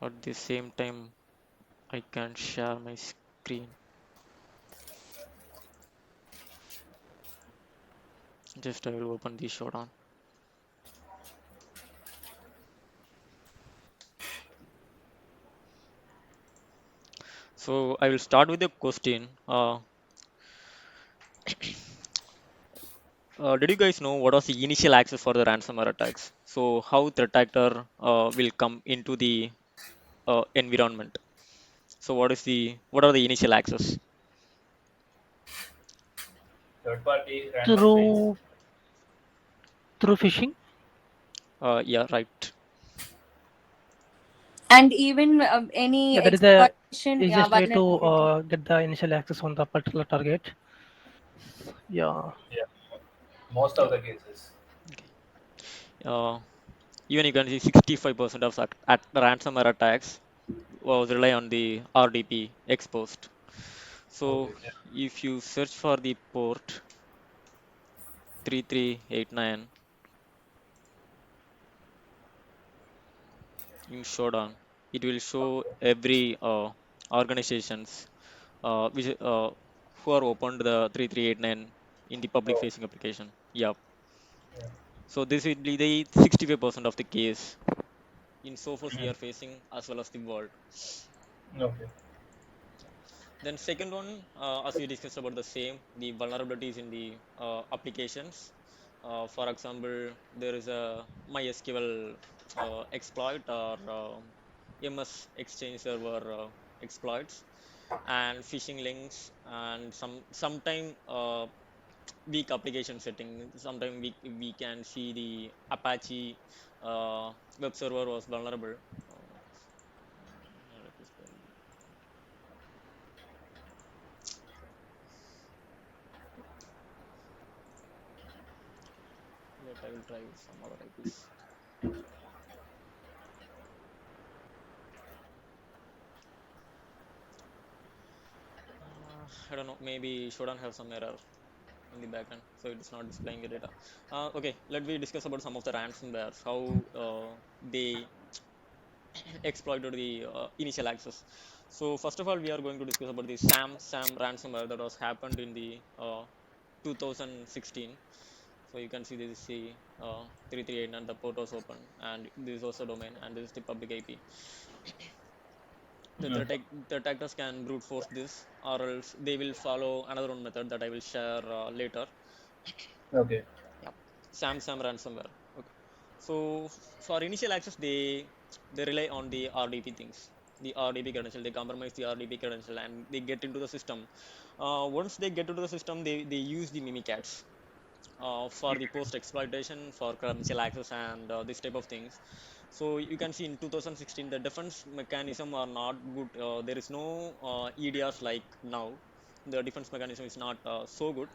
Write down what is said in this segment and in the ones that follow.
At the same time, I can share my screen. Just I will open the showdown. So I will start with a question. Did you guys know what was the initial access for the ransomware attacks? So how threat actor will come into the environment? So what are the initial access? Third party random fields. through through phishing. Yeah, right. And even any Yeah, that is the exploitation, yeah, easiest way to vulnerability. get the initial access on the particular target. Yeah, Yeah, most Yeah. of the cases. Okay. Uh, Even you can see 65% of ransomware attacks was rely on the RDP exposed. So Okay. Yeah. if you search for the port 3389 in Shodan, it will show Okay. every organizations which who are opened the 3389 in the public Oh. facing application. Yeah. Yeah. So this will be the 65% of the case in so far we Mhm. are facing as well as the world. Okay. Then second one, as we discussed about the same, the vulnerabilities in the applications. For example, there is a MySQL exploit or MS Exchange server exploits and phishing links and sometime weak application setting. Sometime we can see the Apache web server was vulnerable. Uh, let me spell. Wait, I will try some other IPs. I don't know. Maybe shouldn't have some error in the backend, so it is not displaying the data. Okay, let me discuss about some of the ransomwares, how they exploited the initial access. So first of all, we are going to discuss about the Sam ransomware that was happened in the 2016. So you can see this is the 338 and the port was open, and this is also domain, and this is the public IP. The Okay. threat actors can brute force this, or else they will follow another one method that I will share later. Okay. Yeah, Sam ransomware. Okay. So for initial access, they rely on the RDP things, the RDP credential. They compromise the RDP credential and they get into the system. Once they get into the system, they use the mimikatz for the post exploitation for credential access and this type of things. So you can see in 2016 the defense mechanism are not good. There is no EDRs like now. The defense mechanism is not so good.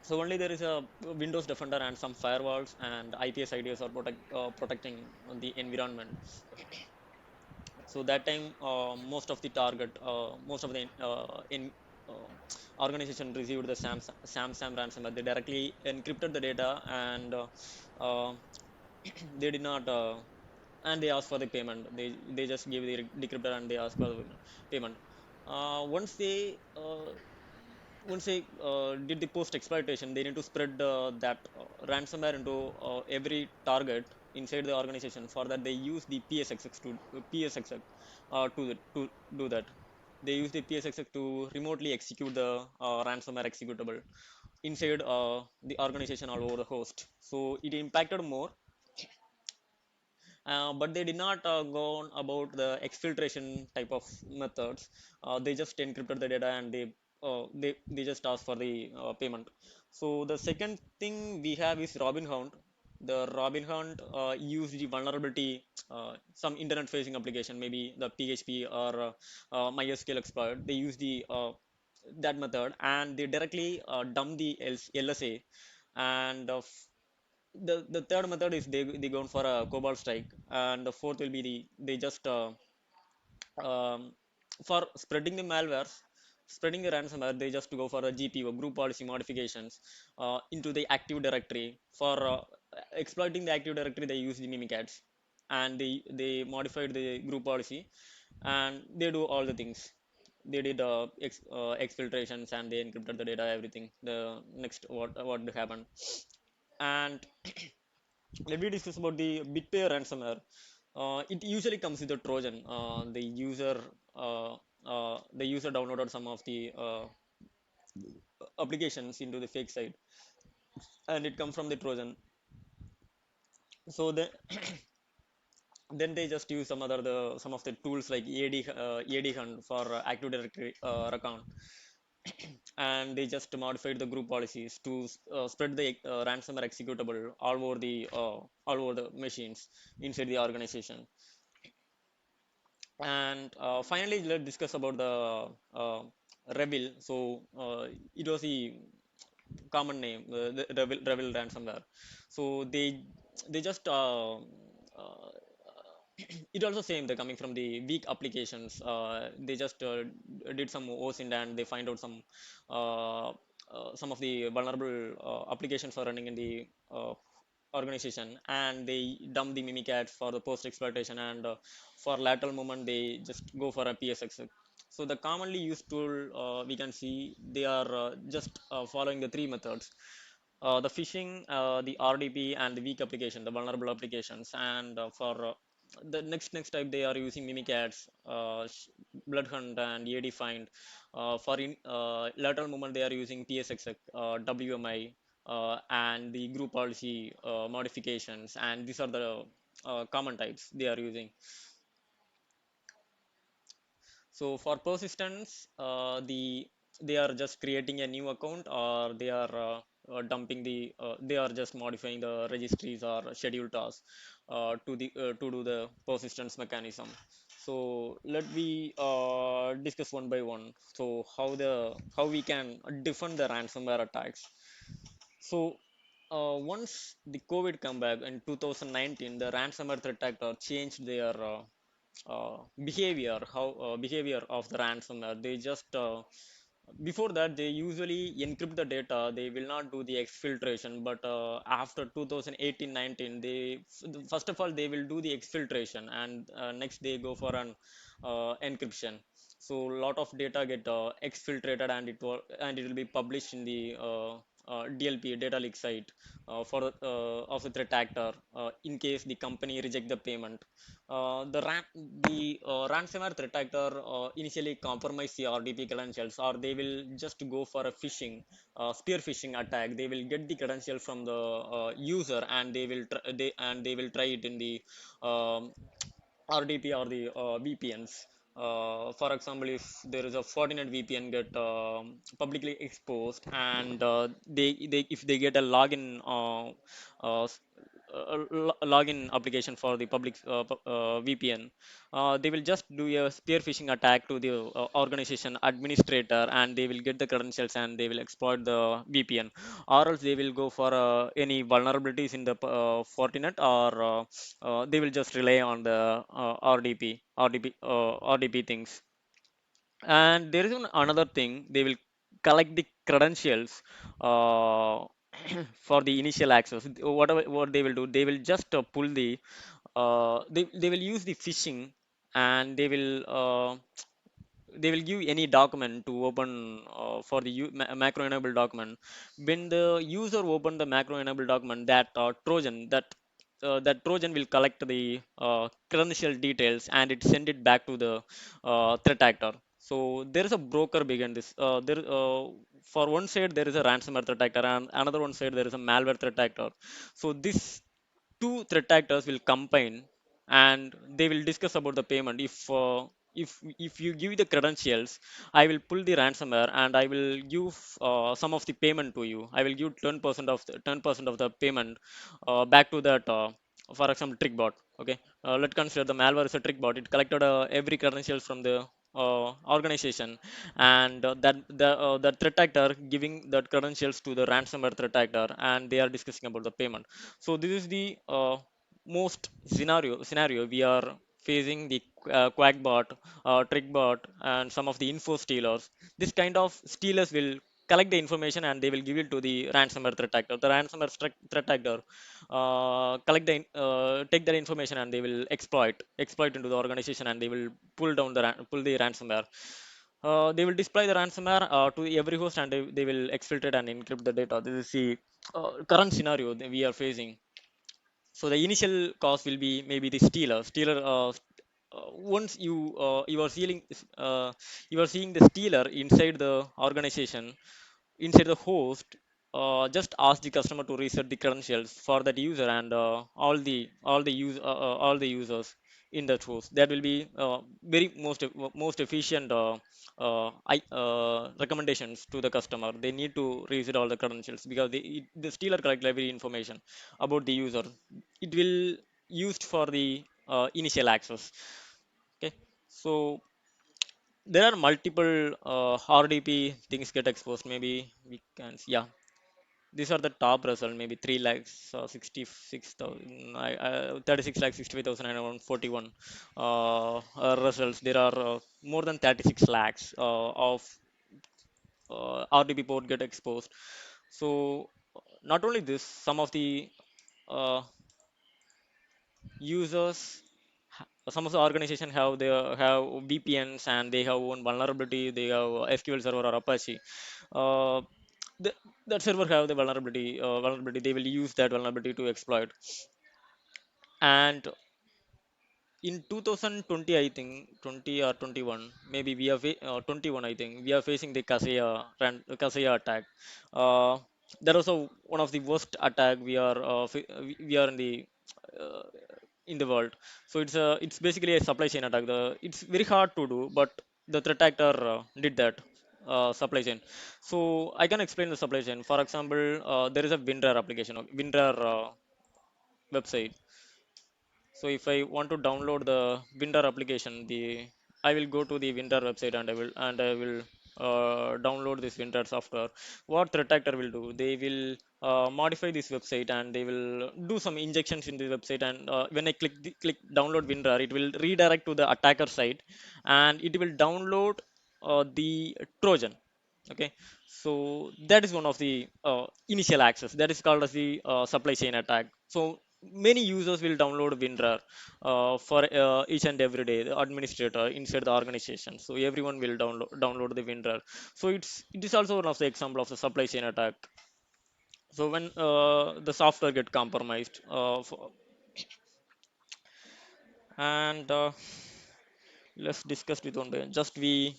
So only there is a Windows Defender and some firewalls and IPS IDs are protecting the environment. So that time, most of the target, most of the in organization received the Sam ransomware. They directly encrypted the data and uh, they did not. And they asked for the payment. They just gave the decryptor and they asked for the payment. Uh, once they uh, once they did the post exploitation, they need to spread that ransomware into every target inside the organization. For that, they use the PSXX to do that. They use the PSXX to remotely execute the ransomware executable inside the organization all over the host. So it impacted more, but they did not go on about the exfiltration type of methods. They just encrypted the data and they just asked for the payment. So the second thing we have is Robinhood. The Robinhood used the vulnerability, some internet facing application, maybe the PHP or MySQL exploit. They use the that method and they directly dump the LSA. And the third method is they go for a cobalt strike, and the fourth will be they just um, for spreading the malwares, spreading the ransomware, they just go for a GPO, group policy modifications, into the active directory. For exploiting the active directory, they use the mimikatz. and they modified the group policy, and they do all the things. They did exfiltrations, and they encrypted the data, everything. The next, what happened. And let me discuss about the BitPay ransomware. It usually comes with a Trojan. The user downloaded some of the applications into the fake site, and it comes from the Trojan. So then they just use some of the tools like AD Hunt for Active Directory account, and they just modified the group policies to spread the ransomware executable all over the machines inside the organization. And finally, let's discuss about the Rebel. So it was the common name, the Rebel ransomware. So they just it also same. They're coming from the weak applications. They just did some OSINT, and they find out some of the vulnerable applications are running in the organization, and they dump the mimikatz for the post exploitation, and for lateral movement they just go for a PSX. So the commonly used tool, we can see they are just following the three methods: the phishing, the RDP, and the weak application, the vulnerable applications. And for the next type, they are using mimikatz, bloodhunt, and AD find. For lateral movement, they are using PSX, WMI, and the group policy modifications. And these are the common types they are using. So for persistence, they are just creating a new account, or they are they are just modifying the registries or scheduled tasks to do the persistence mechanism. So let me discuss one by one. So how we can defend the ransomware attacks. So once the COVID come back in 2019, the ransomware threat actor changed their behavior of the ransomware. They just before that they usually encrypt the data. They will not do the exfiltration, but after 2018-19, they first of all they will do the exfiltration, and next they go for an encryption. So a lot of data get exfiltrated, and it will be published in the DLP, data leak site, of the threat actor, in case the company reject the payment. The ransomware threat actor initially compromise the RDP credentials, or they will just go for a spear phishing attack. They will get the credential from the user, and they will try it in the RDP or the VPNs. For example, if there is a Fortinet VPN get publicly exposed, and they if they get a uh, s- login application for the public VPN, they will just do a spear phishing attack to the organization administrator, and they will get the credentials, and they will exploit the VPN. Or else they will go for any vulnerabilities in the Fortinet, or they will just rely on the RDP things. And there is another thing: they will collect the credentials uh, for the initial access. What they will do, they will just pull the they will use the phishing, and they will give any document to open for the macro enable document. When the user open the macro enable document, that Trojan will collect the credential details, and it send it back to the threat actor. So there is a broker behind this. For one side there is a ransomware threat actor, and another one side there is a malware threat actor. So this two threat actors will combine, and they will discuss about the payment. If you give the credentials, I will pull the ransomware, and I will give some of the payment to you. I will give 10% of the payment back to that, for example, trick bot. Okay, let's consider the malware is a trick bot. It collected every credentials from the organization, and the threat actor giving that credentials to the ransomware threat actor, and they are discussing about the payment. So this is the most scenario we are facing: the quack bot, trick bot, and some of the info stealers. This kind of stealers will collect the information and they will give it to the ransomware threat actor. The ransomware threat actor take that information and they will exploit into the organization, and they will pull the ransomware. They will display the ransomware to every host, and they will exfiltrate and encrypt the data. This is the current scenario that we are facing. So the initial cost will be maybe the stealer once you are you are seeing the stealer inside the organization, inside the host. Just ask the customer to reset the credentials for that user and all the users in that host. That will be very most efficient recommendations to the customer. They need to reset all the credentials because the stealer collect every information about the user. It will used for the initial access. Okay, so there are multiple RDP things get exposed. Maybe we can see, yeah, these are the top result. Maybe 3 lakhs 66,000, 36 lakhs 65,000 and around 41 results. There are more than 36 lakhs of RDP port get exposed. So not only this, some of the uh, users some of the organization have VPNs, and they have one vulnerability. They have SQL Server or Apache. Uh, the, that server have the vulnerability. They will use that vulnerability to exploit. And in 2020, I think 20 or 21, maybe 21, I think we are facing the Kaseya attack. uh, that was one of the worst attack we are uh, in the world. So it's basically a supply chain attack. It's very hard to do, but the threat actor did that supply chain. So I can explain the supply chain. For example, there is a WinRAR application, WinRAR website. So if I want to download the WinRAR application, the I will go to the WinRAR website, and I will download this WinRAR software. What threat actor will do? They will modify this website, and they will do some injections in the website. And when I click download WinRAR, it will redirect to the attacker site, and it will download the Trojan. Okay, so that is one of the initial access. That is called as the supply chain attack. So many users will download WinRAR for each and every day. The administrator inside the organization, so everyone will download the WinRAR. So it is also one of the example of the supply chain attack. So when the software get compromised, and let's discuss with one by one. Just we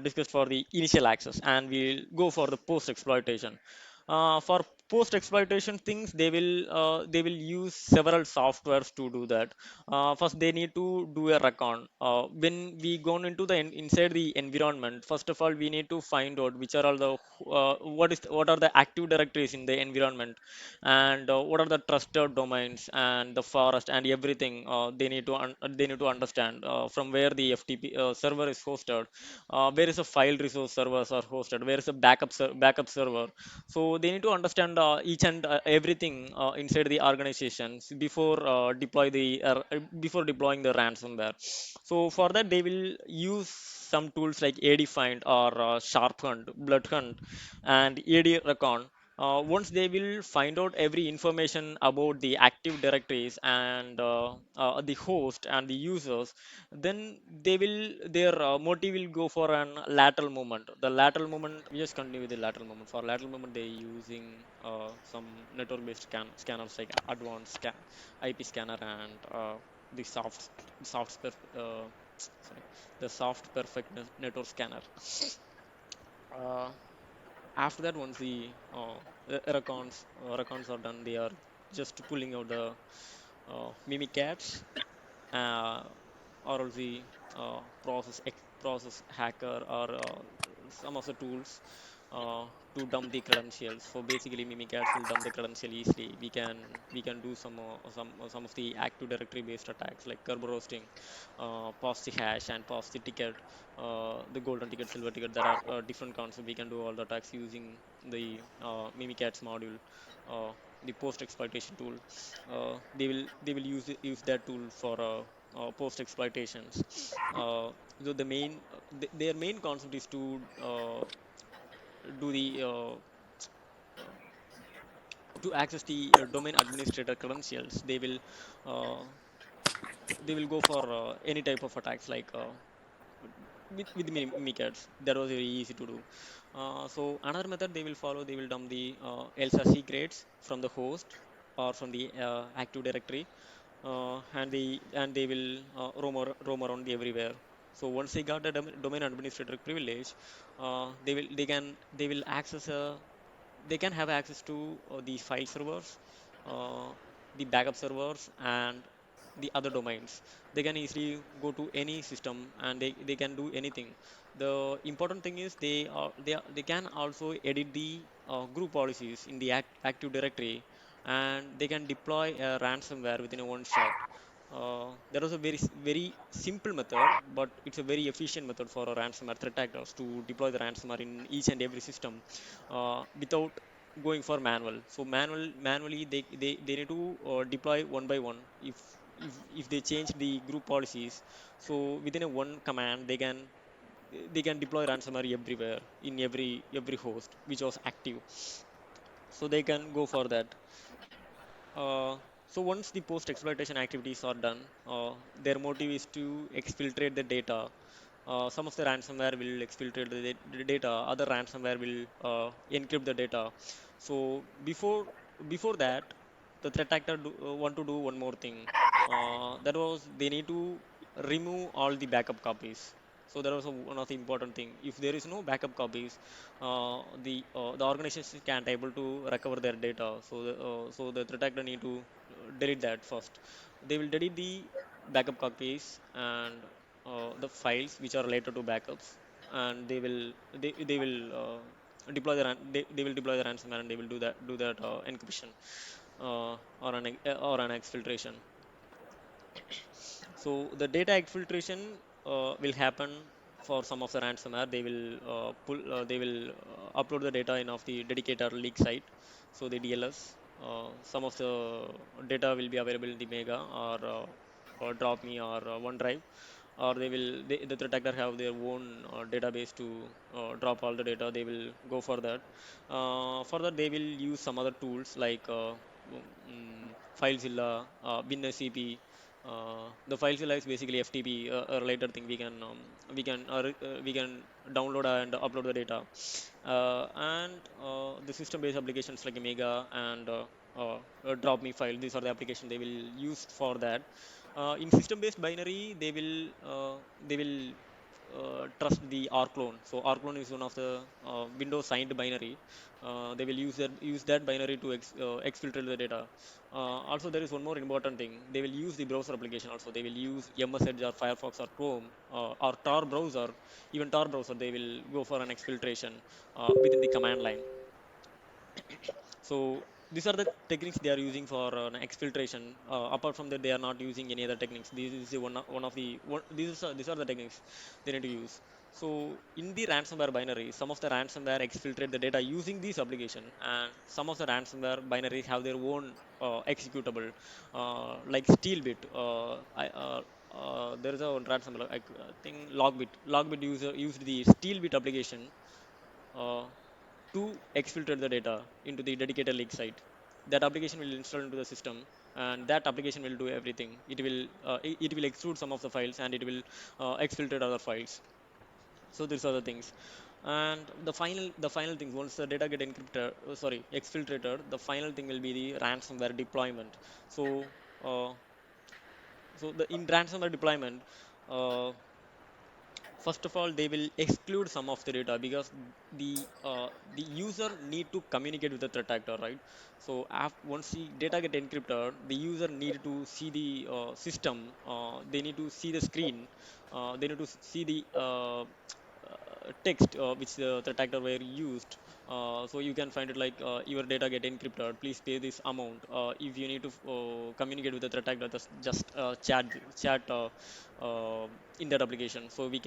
discussed for the initial access, and we'll go for the post exploitation. For post exploitation things, they will use several softwares to do that. First, they need to do a recon. When we go into the inside the environment, first of all, we need to find out which are all the what are the active directories in the environment, and what are the trusted domains and the forest and everything. They need to understand from where the FTP server is hosted, where is the file resource servers are hosted, where is the backup server. So they need to understand each and everything inside the organizations before deploying the ransomware. So for that, they will use some tools like AD or Sharp Hunt, Blood Hunt, and AD Recon. Once they will find out every information about the active directories and the host and the users, then their motive will go for an lateral movement. The lateral movement, we just continue with the lateral movement. For lateral movement, they using some network based scanners like advanced IP scanner, and the sorry, the soft perfect network scanner. uh, After that, once the records are done, they are just pulling out the mimikatz, uh, or else the process hacker, or some of the tools to dump the credentials. So basically, mimikatz will dump the credential easily. We can do some of the active directory based attacks like kerber roasting, pass the hash and pass the ticket, the golden ticket, silver ticket. There are different concepts. We can do all the attacks using the mimikatz module, the post exploitation tool. They will use that tool for post exploitations. So their main concept is to do the uh, to access the domain administrator credentials. Uh, they will go for any type of attacks like with mimikatz. That was very easy to do. So another method they will follow, they will dump the elsa secrets from the host or from the active directory, and they will roam around everywhere. So once they got the domain administrator privilege, they will access they can have access to the file servers, uh, the backup servers, and the other domains. They can easily go to any system and they can do anything. The important thing is they can also edit the group policies in the active directory, and they can deploy a ransomware within a one shot. That was a very simple method, but it's a very efficient method for a ransomware threat actors to deploy the ransomware in each and every system without going for manual. So manually they need to deploy one by one. If they change the group policies, so within a one command they can deploy ransomware everywhere in every host which was active. So they can go for that. Uh, so once the post exploitation activities are done, their motive is to exfiltrate the data. Some of the ransomware will exfiltrate the data. Other ransomware will encrypt the data. So before that, the threat actor want to do one more thing. That was they need to remove all the backup copies. So that was one of the important thing. If there is no backup copies, the organization can't able to recover their data. So the threat actor need to delete that first. They will delete the backup copies and the files which are related to backups, and they will they will deploy the ransomware, and they will do that encryption or an exfiltration. So the data exfiltration will happen for some of the ransomware. They will upload the data in of the dedicated leak site, so the DLS. Some of the data will be available in the Mega or Drop Me or OneDrive, or the threat actor have their own database to drop all the data. They will go for that. For that, they will use some other tools like FileZilla, WinSCP. The FileZilla is basically FTP, a related thing. We can download and upload the data, and the system-based applications like Mega and Drop Me file. These are the applications they will use for that. In system-based binary, they will trust the R clone. So R clone is one of the Windows signed binary. They will use that binary to exfiltrate the data. Also, there is one more important thing. They will use the browser application also. They will use MS Edge or Firefox or Chrome or Tor browser. Even Tor browser, they will go for an exfiltration within the command line. So these are the techniques they are using for an exfiltration. Apart from that, they are not using any other techniques. This is the one of the one, these are the techniques they need to use. So in the ransomware binary, some of the ransomware exfiltrate the data using this application, and some of the ransomware binaries have their own executable, like Steelbit. There is a ransomware, I think Logbit. Logbit used the Steelbit application uh, to exfiltrate the data into the dedicated leak site. That application will install into the system, and that application will do everything. It will extrude some of the files, and it will exfiltrate other files. So these are the things. And the final thing, once the data get encrypted, sorry, exfiltrated, the final thing will be the ransomware deployment. So uh, the in ransomware deployment, uh, first of all they will exclude some of the data, because the user need to communicate with the threat actor, right? So once the data get encrypted, the user need to see the system. They need to see the screen. They need to see the text which the threat actor were used. So you can find it like, your data get encrypted, please pay this amount. If you need to communicate with the threat actor, just chat uh, in that application. So we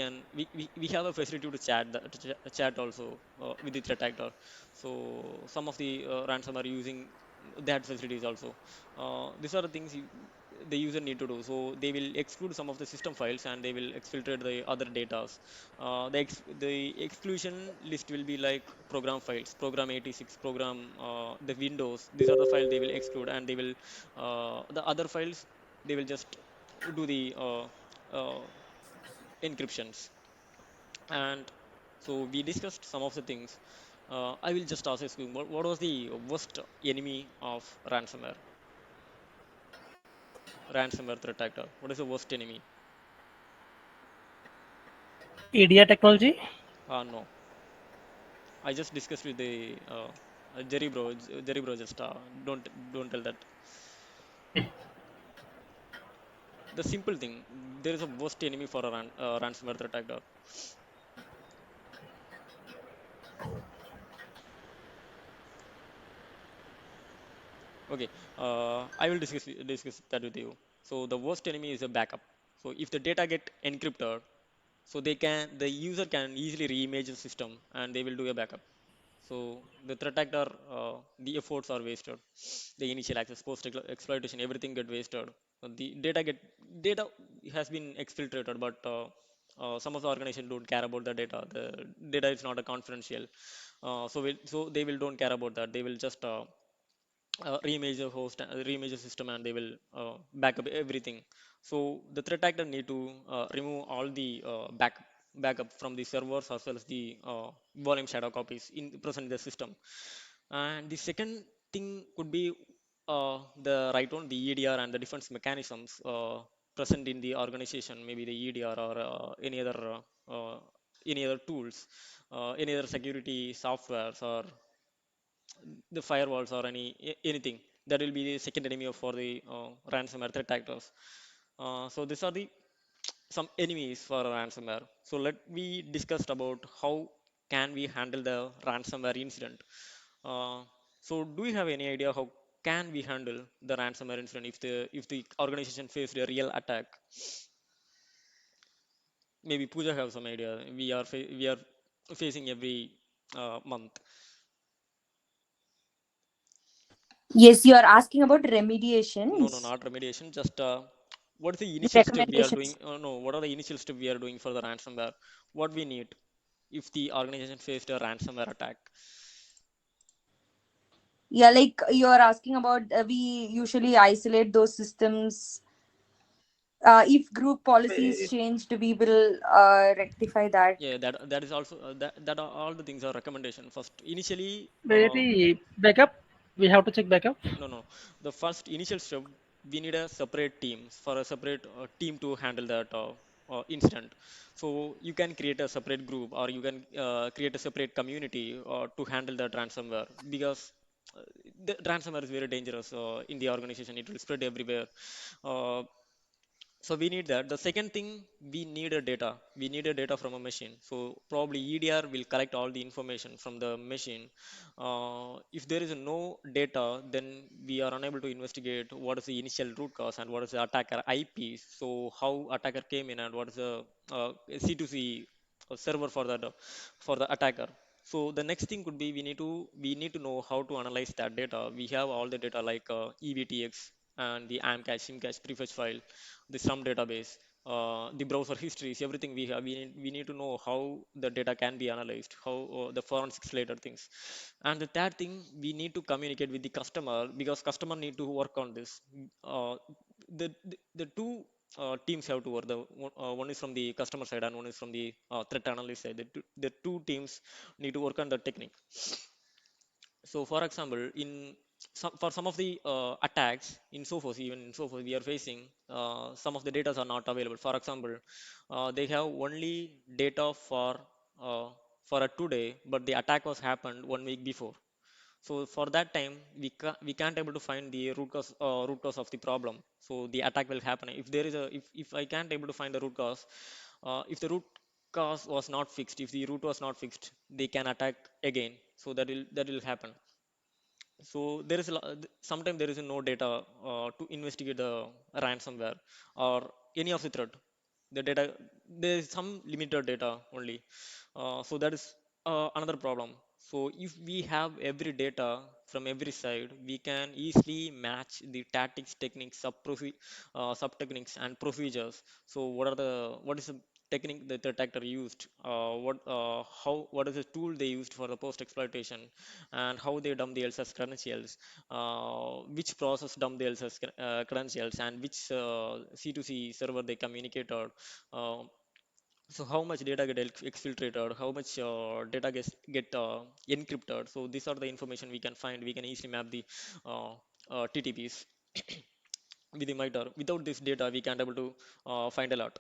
have a facility to chat also with the threat actor. So some of the ransom are using that facilities also. These are the things the user need to do. So they will exclude some of the system files and they will exfiltrate the other data. The exclusion list will be like program files, program 86, program the Windows. These are the files they will exclude, and they will the other files they will just do the encryptions. And so we discussed some of the things. I will just ask you, what was the worst enemy of ransomware threat actor? What is the worst enemy? EDI technology. No, I just discussed with the Jerry bro. Jerry bro, just don't tell that. The simple thing, there is a worst enemy for a ransomware threat actor. Okay, I will discuss that with you. So the worst enemy is a backup. So if the data get encrypted, so the user can easily reimage the system and they will do a backup. So the threat actor, the efforts are wasted. The initial access, post exploitation, everything get wasted. The data has been exfiltrated, but some of the organization don't care about the data. The data is not a confidential, so they will don't care about that. They will just reimage the host, reimage the system, and they will back up everything. So the threat actor need to remove all the backup from the servers as well as the volume shadow copies in present in the system. And the second thing could be the right one, the EDR and the defense mechanisms present in the organization, maybe the EDR or any other tools, any other security softwares, or the firewalls, or anything that will be the second enemy for the ransomware threat actors. So these are the some enemies for ransomware. So let we discussed about how can we handle the ransomware incident. uh, so do you have any idea how can we handle the ransomware incident if the organization faced a real attack? Maybe Pooja have some idea. We are facing every month. Yes, you are asking about No, no, remediations, not remediation. Just what's the the initial step we are doing? recommendations. No, what are the initial step we are doing for the ransomware? What we need if the organization faced a ransomware attack? Yeah, like you are asking about, we usually isolate those systems. If group policies Eh, changed, we will rectify that. Yeah, that is also that are all the things are recommendation. First, initially, The backup. We have to check backup. no, no, the first initial step, we need a separate team for a separate team to handle that incident. So you can create a separate group, or you can create a separate community to handle that ransomware, because uh, the ransomware is very dangerous in the organization. It will spread everywhere. Uh, so we need that. The second thing, we need a data. We need a data from a machine. So probably EDR will collect all the information from the machine. If there is no data, then we are unable to investigate what is the initial root cause and what is the attacker IP. So how attacker came in, and what is the C2C server for the attacker. So the next thing could be, we need to know how to analyze that data. We have all the data like EVTX and the AMP cache, SIM cache, prefetch file, the sum database, the browser histories, everything we have. We need to know how the data can be analyzed, how the forensics related things. And the third thing, we need to communicate with the customer, because customer need to work on this. The two teams have to work. One is from the customer side and one is from the threat analyst side. The two teams need to work on the technique. So, for example, for some of the attacks in Sophos, even in Sophos, we are facing some of the data are not available. For example, they have only data uh, for a today, but the attack was happened 1 week before. So for that time, we can't able to find the root cause of the problem. So the attack will happen if there is a if I can't able to find the root cause. If the root cause was not fixed, if the root was not fixed, they can attack again. So that will happen. So there is sometimes there is no data to investigate the ransomware or any of the threat. The data, there is some limited data only. So that is another problem. So if we have every data from every side, we can easily match the tactics, techniques, sub techniques, and procedures. So, what is the technique that the attacker used? What is the tool they used for the post exploitation, and how they dump the LSS credentials? Which process dump the LSS credentials, and which C2C server they communicated? Uh, so how much data get exfiltrated, how much data get encrypted. So these are the information we can find. We can easily map the uh, TTPs with the MITRE. Without this data we can't able to find a lot.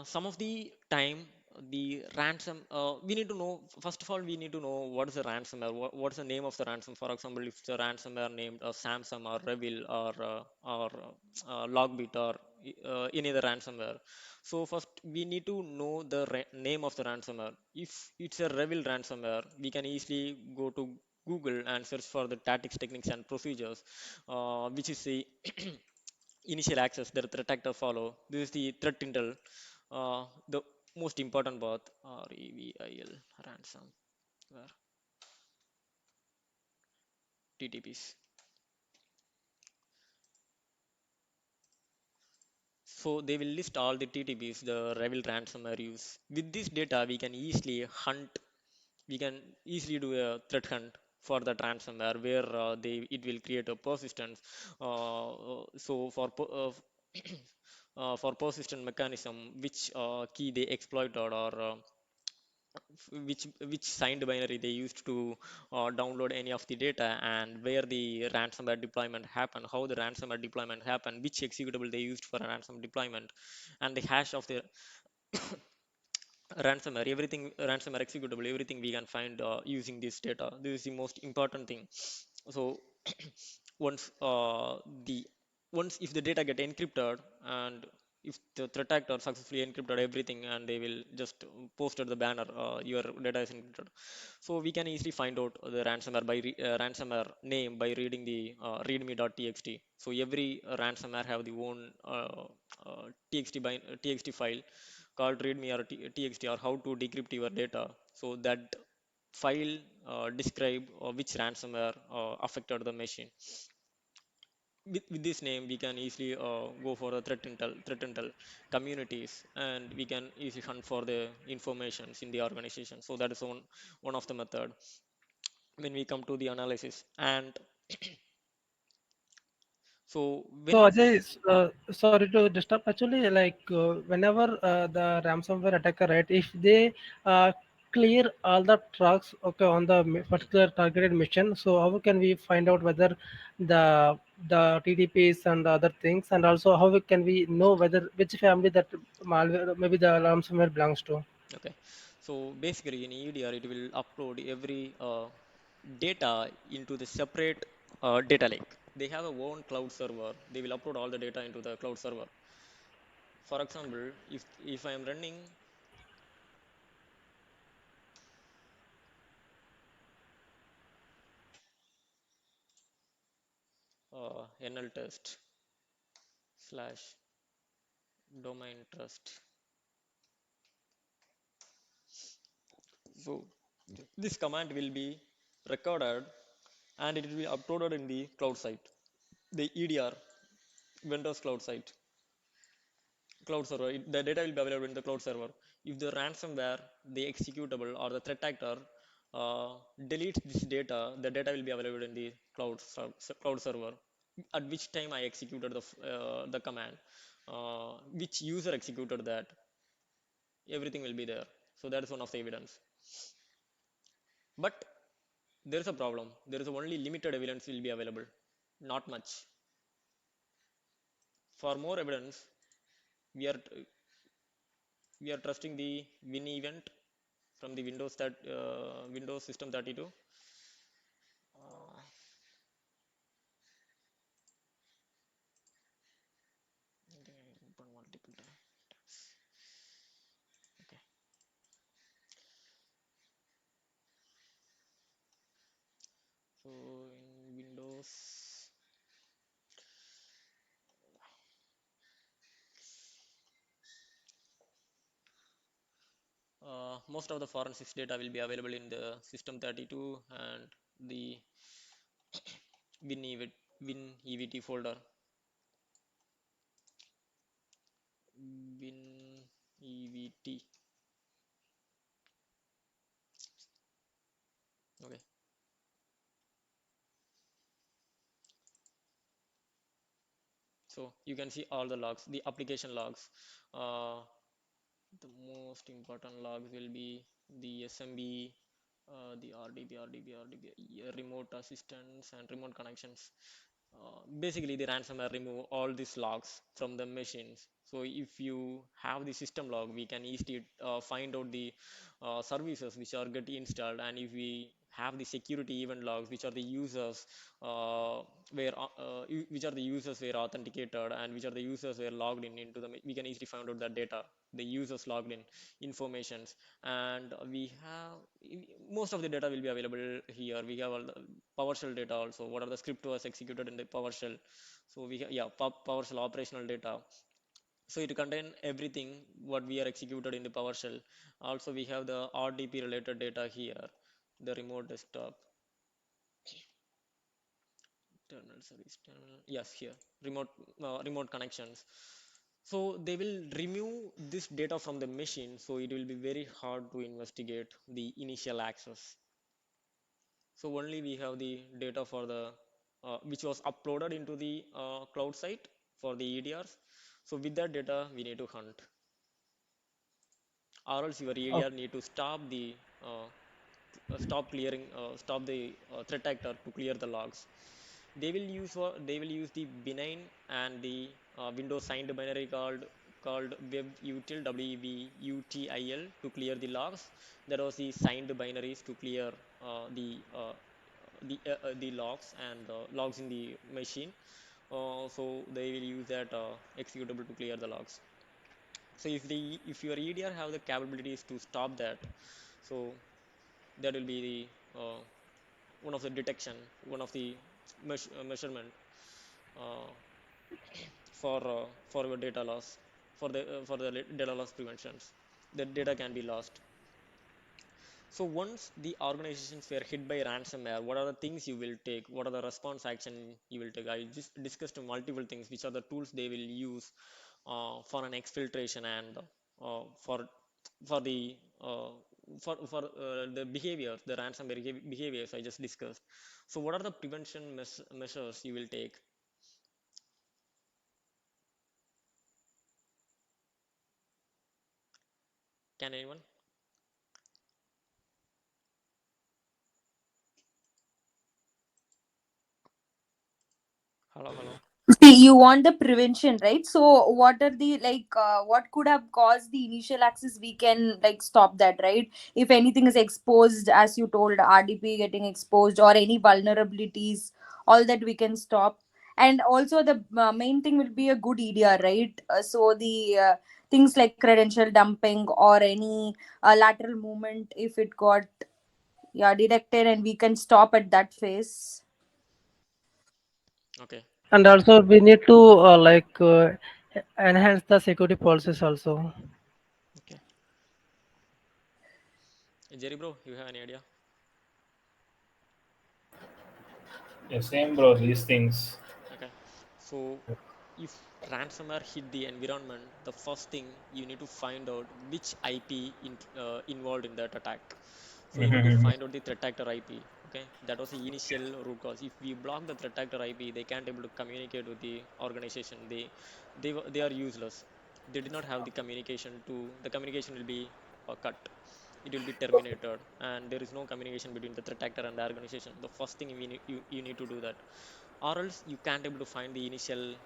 Some of the time, the ransom, we need to know, first of all we need to know what is the ransomware, what's the name of the ransom. For example, if the ransomware named Samsung or Revil or Logbit or any other ransomware. So first we need to know the name of the ransomware. If it's a Revil ransomware, we can easily go to Google and search for the tactics, techniques, and procedures, which is the initial access the threat actor follow. This is the threat intel, the most important path. REVIL ransomware TTPs. So they will list all the TTPs the Revil ransomware use. With this data, we can easily hunt. We can easily do a threat hunt for that ransomware where it will create a persistence. So for persistent mechanism, which key they exploited, or which signed binary they used to download any of the data, and where the ransomware deployment happened, how the ransomware deployment happened, which executable they used for a ransom deployment, and the hash of the ransomware, everything, ransomware executable, everything we can find using this data. This is the most important thing. So once the once if the data get encrypted, and if the threat actor successfully encrypted everything, and they will just posted the banner, your data is encrypted. So we can easily find out the ransomware by ransomware name by reading the readme.txt. So every ransomware have the own txt file called readme or txt, or how to decrypt your data. So that file describe which ransomware affected the machine. With this name we can easily go for the threat intel communities, and we can easily hunt for the informations in the organization. So that is one of the method. When we come to the analysis, and so So when Ajay, sorry to disturb. Actually, like whenever the ransomware attacker, right, if they clear all the trucks, okay, on the particular targeted mission, so how can we find out whether the TTPs and other things, and also how can we know whether which family that malware, maybe the ransomware belongs to? Okay, so basically in EDR it will upload every data into the separate data lake. They have a own cloud server. They will upload all the data into the cloud server. For example, if I am running NL test slash domain trust, so this command will be recorded and it will be uploaded in the cloud site, the EDR vendor's cloud server. The data will be available in the cloud server. If the ransomware, the executable, or the threat actor uh, deletes this data, the data will be available in the cloud server. At which time I executed the command, which user executed that, everything will be there. So that is one of the evidence. But there is a problem. There is only limited evidence will be available, not much. For more evidence, we are we are trusting the win event from the Windows System 32. Uh, open multiple tabs. Okay, so in Windows, most of the forensics data will be available in the System 32 and the win evt win evt folder, win evt. Okay, so you can see all the logs, the application logs. uh, the most important logs will be the SMB, the RDB, remote assistance and remote connections. Basically, the ransomware remove all these logs from the machines. So if you have the system log, we can easily find out the services which are get installed. And if we have the security event logs, which are the users which are the users were authenticated and which are the users were logged in into the, we can easily find out that data, the users logged in informations. And we have most of the data will be available here. We have all the PowerShell data also. What are the script was executed in the PowerShell? So we have, yeah, PowerShell operational data. So it contain everything what we are executed in the PowerShell. Also, we have the RDP related data here, the remote desktop, terminal service, terminal. Yes, here, remote connections. So they will remove this data from the machine. So it will be very hard to investigate the initial access. So only we have the data for the which was uploaded into the cloud site for the EDRs. So with that data, we need to hunt, or else your EDR Okay. need to stop the threat actor to clear the logs. They will use the benign and the Windows signed binary called WEBUTIL to clear the logs. That was the signed binaries to clear the logs and logs in the machine. So they will use that executable to clear the logs. So if your EDR have the capabilities to stop that, so that will be the one of the detection, one of the measurement uh, for your data loss, for the data loss preventions. The data can be lost. So once the organizations were hit by ransomware, what are the things you will take? What are the response action you will take? I just discussed multiple things, which are the tools they will use for an exfiltration and for the the behavior, the ransomware behaviors I just discussed. So what are the prevention measures you will take? Can anyone? Hello, hello. See, you want the prevention, right? So, what are the what could have caused the initial access? We can like stop that, right? If anything is exposed, as you told, RDP getting exposed or any vulnerabilities, all that we can stop. And also, the main thing will be a good EDR, right? So, the things like credential dumping or any lateral movement, if it got yeah detected, and we can stop at that phase. Okay, And also we need to enhance the security policies also. okay. Jerry bro, you have any idea? Yeah, same, bro. These things. Okay. So if ransomware hit the environment, the first thing you need to find out which IP involved in that attack. So you need to Mm-hmm. find out the threat actor IP. Okay, that was the initial root cause. If we block the threat actor IP, they can't able to communicate with the organization. They are useless. They did not have the communication to. The communication will be cut. It will be terminated, and there is no communication between the threat actor and the organization. The first thing you need to do that, or else you can't able to find the initial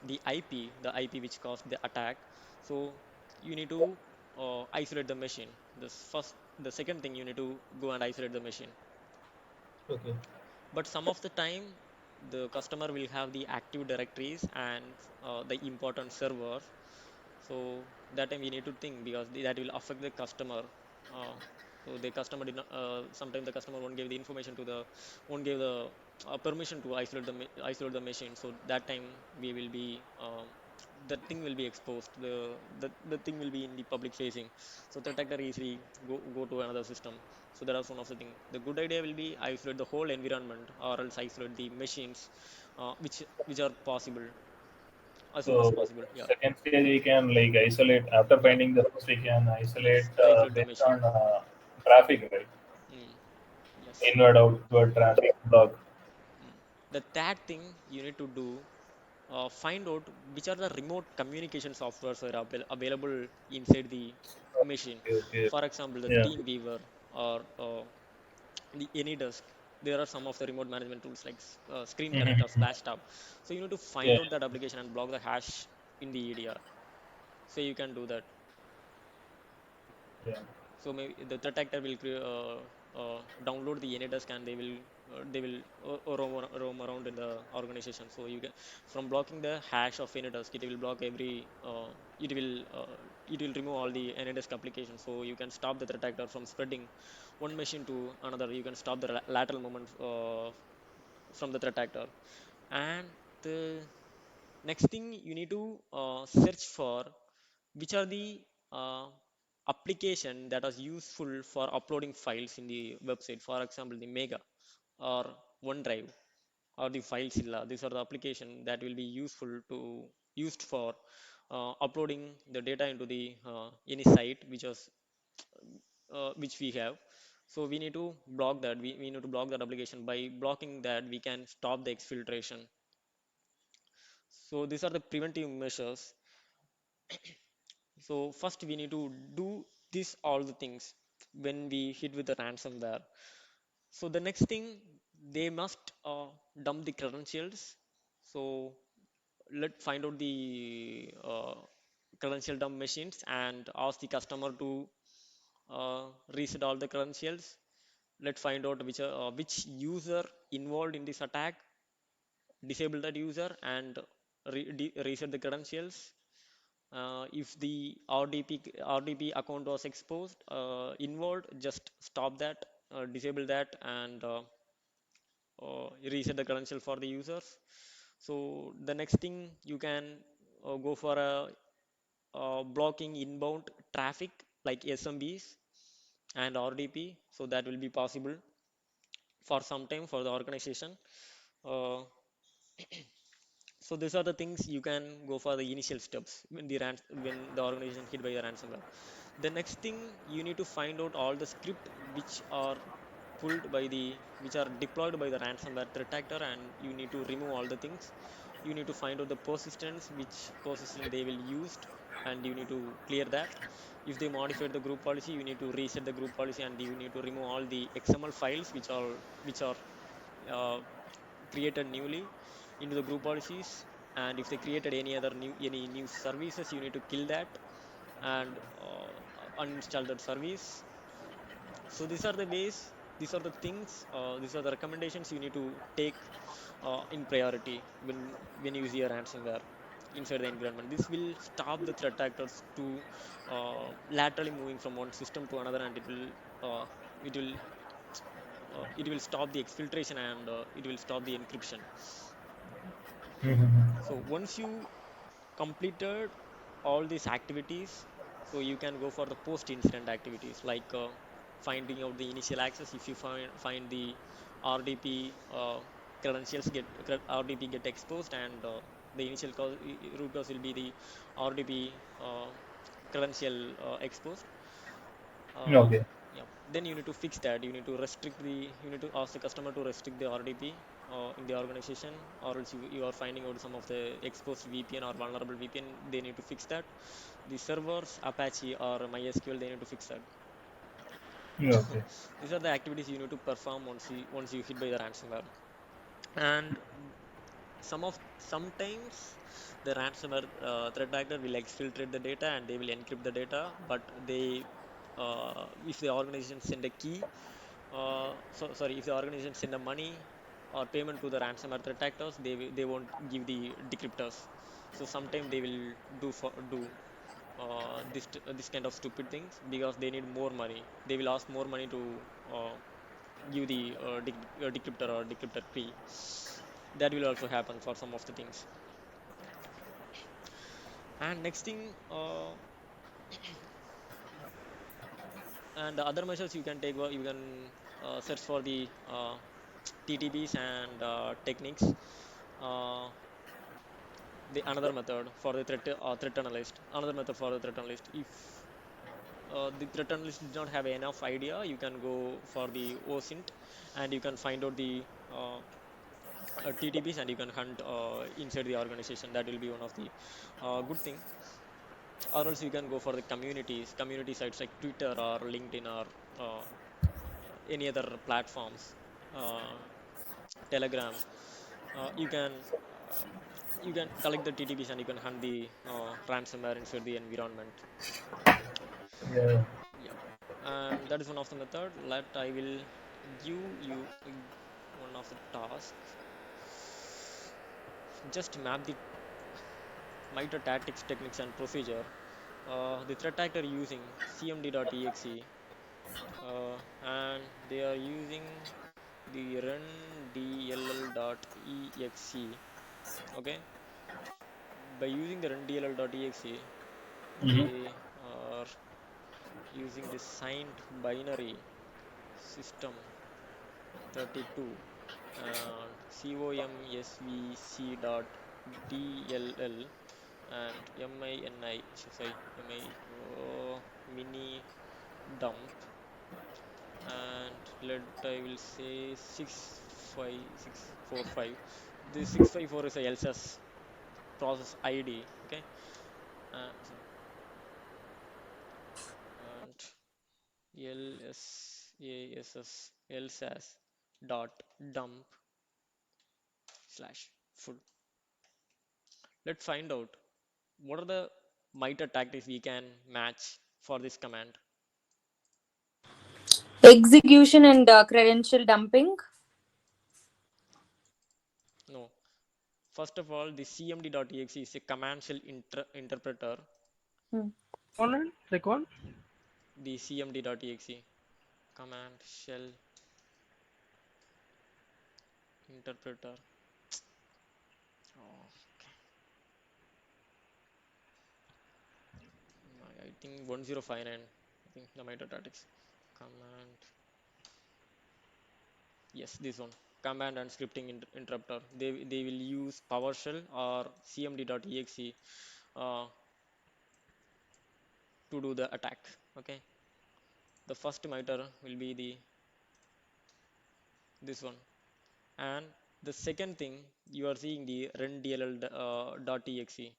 the IP which caused the attack. So you need to isolate the machine. The second thing, you need to go and isolate the machine. Okay. But some of the time the customer will have the active directories and the important servers. So that time we need to think, because that will affect the customer. uh, so the customer did not sometimes the customer won't give the information to the won't give the permission to isolate the machine. So that time we will be that thing will be exposed. The thing will be in the public facing. So threat actor easily go to another system. So that is one of the thing. The good idea will be isolate the whole environment or else isolate the machines, which are possible as soon as So possible. Yeah. second stage we can like isolate after Yeah. finding the host we can isolate Yes. Isolate the based machine. on traffic, right? Mm. Yes. Inward outward traffic block. Mm. The third thing you need to do, find out which are the remote communication softwares are available inside the machine. Okay, okay. For example, the Yeah. TeamViewer or the AnyDesk. There are some of the remote management tools like Screen Connect or Mhm. Splashtop. So you need to Yeah. find out that application and block the hash in the EDR. So you can do that. Yeah. So maybe the threat actor will download the AnyDesk and they will roam around in the organization. So you can, from blocking the hash of AnyDesk, it will block it will it will remove all the AnyDesk applications. So you can stop the threat actor from spreading one machine to another. You can stop the lateral movement from the threat actor. And the next thing you need to search for which are the uh, application that is useful for uploading files in the website. For example, the Mega or OneDrive or the FileZilla. These are the application that will be used for uploading the data into the any site which we have. So we need to block that. We need to block that application. By blocking that, we can stop the exfiltration. So these are the preventive measures. So first we need to do this all the things when we hit with the ransomware. So the next thing, they must dump the credentials. So let find out the credential dump machines and ask the customer to reset all the credentials. Let find out which user involved in this attack, disable that user and reset the credentials. If the RDP account was exposed, involved, just stop that, disable that, and reset the credential for the users. So the next thing you can go for a blocking inbound traffic like SMBs and RDP. So that will be possible for some time for the organization. Uh, So these are the things you can go for the initial steps when the organization hit by the ransomware. The next thing you need to find out all the script which are which are deployed by the ransomware threat actor, and you need to remove all the things. You need to find out the persistence, which persistent they will used, and you need to clear that. If they modified the group policy, you need to reset the group policy and you need to remove all the XML files which are uh, created newly into the group policies. And if they created any new services, you need to kill that and uninstall that service. So these are the ways, these are the things, these are the recommendations you need to take in priority when you see a ransomware inside the environment. This will stop the threat actors to laterally moving from one system to another, and uh, it will it will stop the exfiltration and it will stop the encryption. Mhm. So once you completed all these activities, so you can go for the post-incident activities like finding out the initial access. If you find the RDP credentials RDP get exposed, and the initial root cause will be the RDP credential exposed. Uh, Okay. yeah. Then you need to fix that. You need to ask the customer to restrict the RDP in the organization, or else you are finding out some of the exposed VPN or vulnerable VPN. They need to fix that. The servers, Apache or MySQL, they need to fix that. Yeah, okay. These are the activities you need to perform once you hit by the ransomware. And sometimes the ransomware threat actor will exfiltrate the data and they will encrypt the data, but if the organization send a key, sorry, if the organization send a money or payment to the ransomware threat actors, they won't give the decryptors. So sometimes they will do this kind of stupid things because they need more money. They will ask more money to uh, give the decryptor or decryptor key. That will also happen for some of the things. And next thing, and the other measures you can take, you can search for the TTPs and techniques. Uh, the another method for the threat analyst. Another method for the threat analyst. If the threat analyst did not have enough idea, you can go for the OSINT, and you can find out the TTPs, and you can hunt inside the organization. That will be one of the good thing. Or else you can go for the community sites like Twitter or LinkedIn or any other platforms, uh, Telegram. You can collect the TTPs, and you can hunt the ransomware inside the environment. Yeah. Yep. And that is one of the method. Let I will give you one of the task. Just map the MITRE tactics, techniques, and procedure. The threat actor using cmd.exe, and they are using the rundll.exe. Okay, by using the rundll.exe, Hmm. they are using the signed binary system 32 and comsvc.dll and mini dump, and let I will say 65645. This 654 is a LSS process ID. Okay, sorry, and LSASS dot dump slash full. Let's find out what are the MITRE tactics we can match for this command. Execution and credential dumping. No, first of all, the cmd.exe is a command shell interpreter. Hmm. Component, record. The cmd.exe command shell interpreter. Oh, I think 1059. I think the MITRE tactics command. Yes, this one. Command and scripting interpreter. They will use PowerShell or cmd.exe uh, to do the attack. Okay. The first MITRE will be the this one, and the second thing you are seeing the rundll.exe.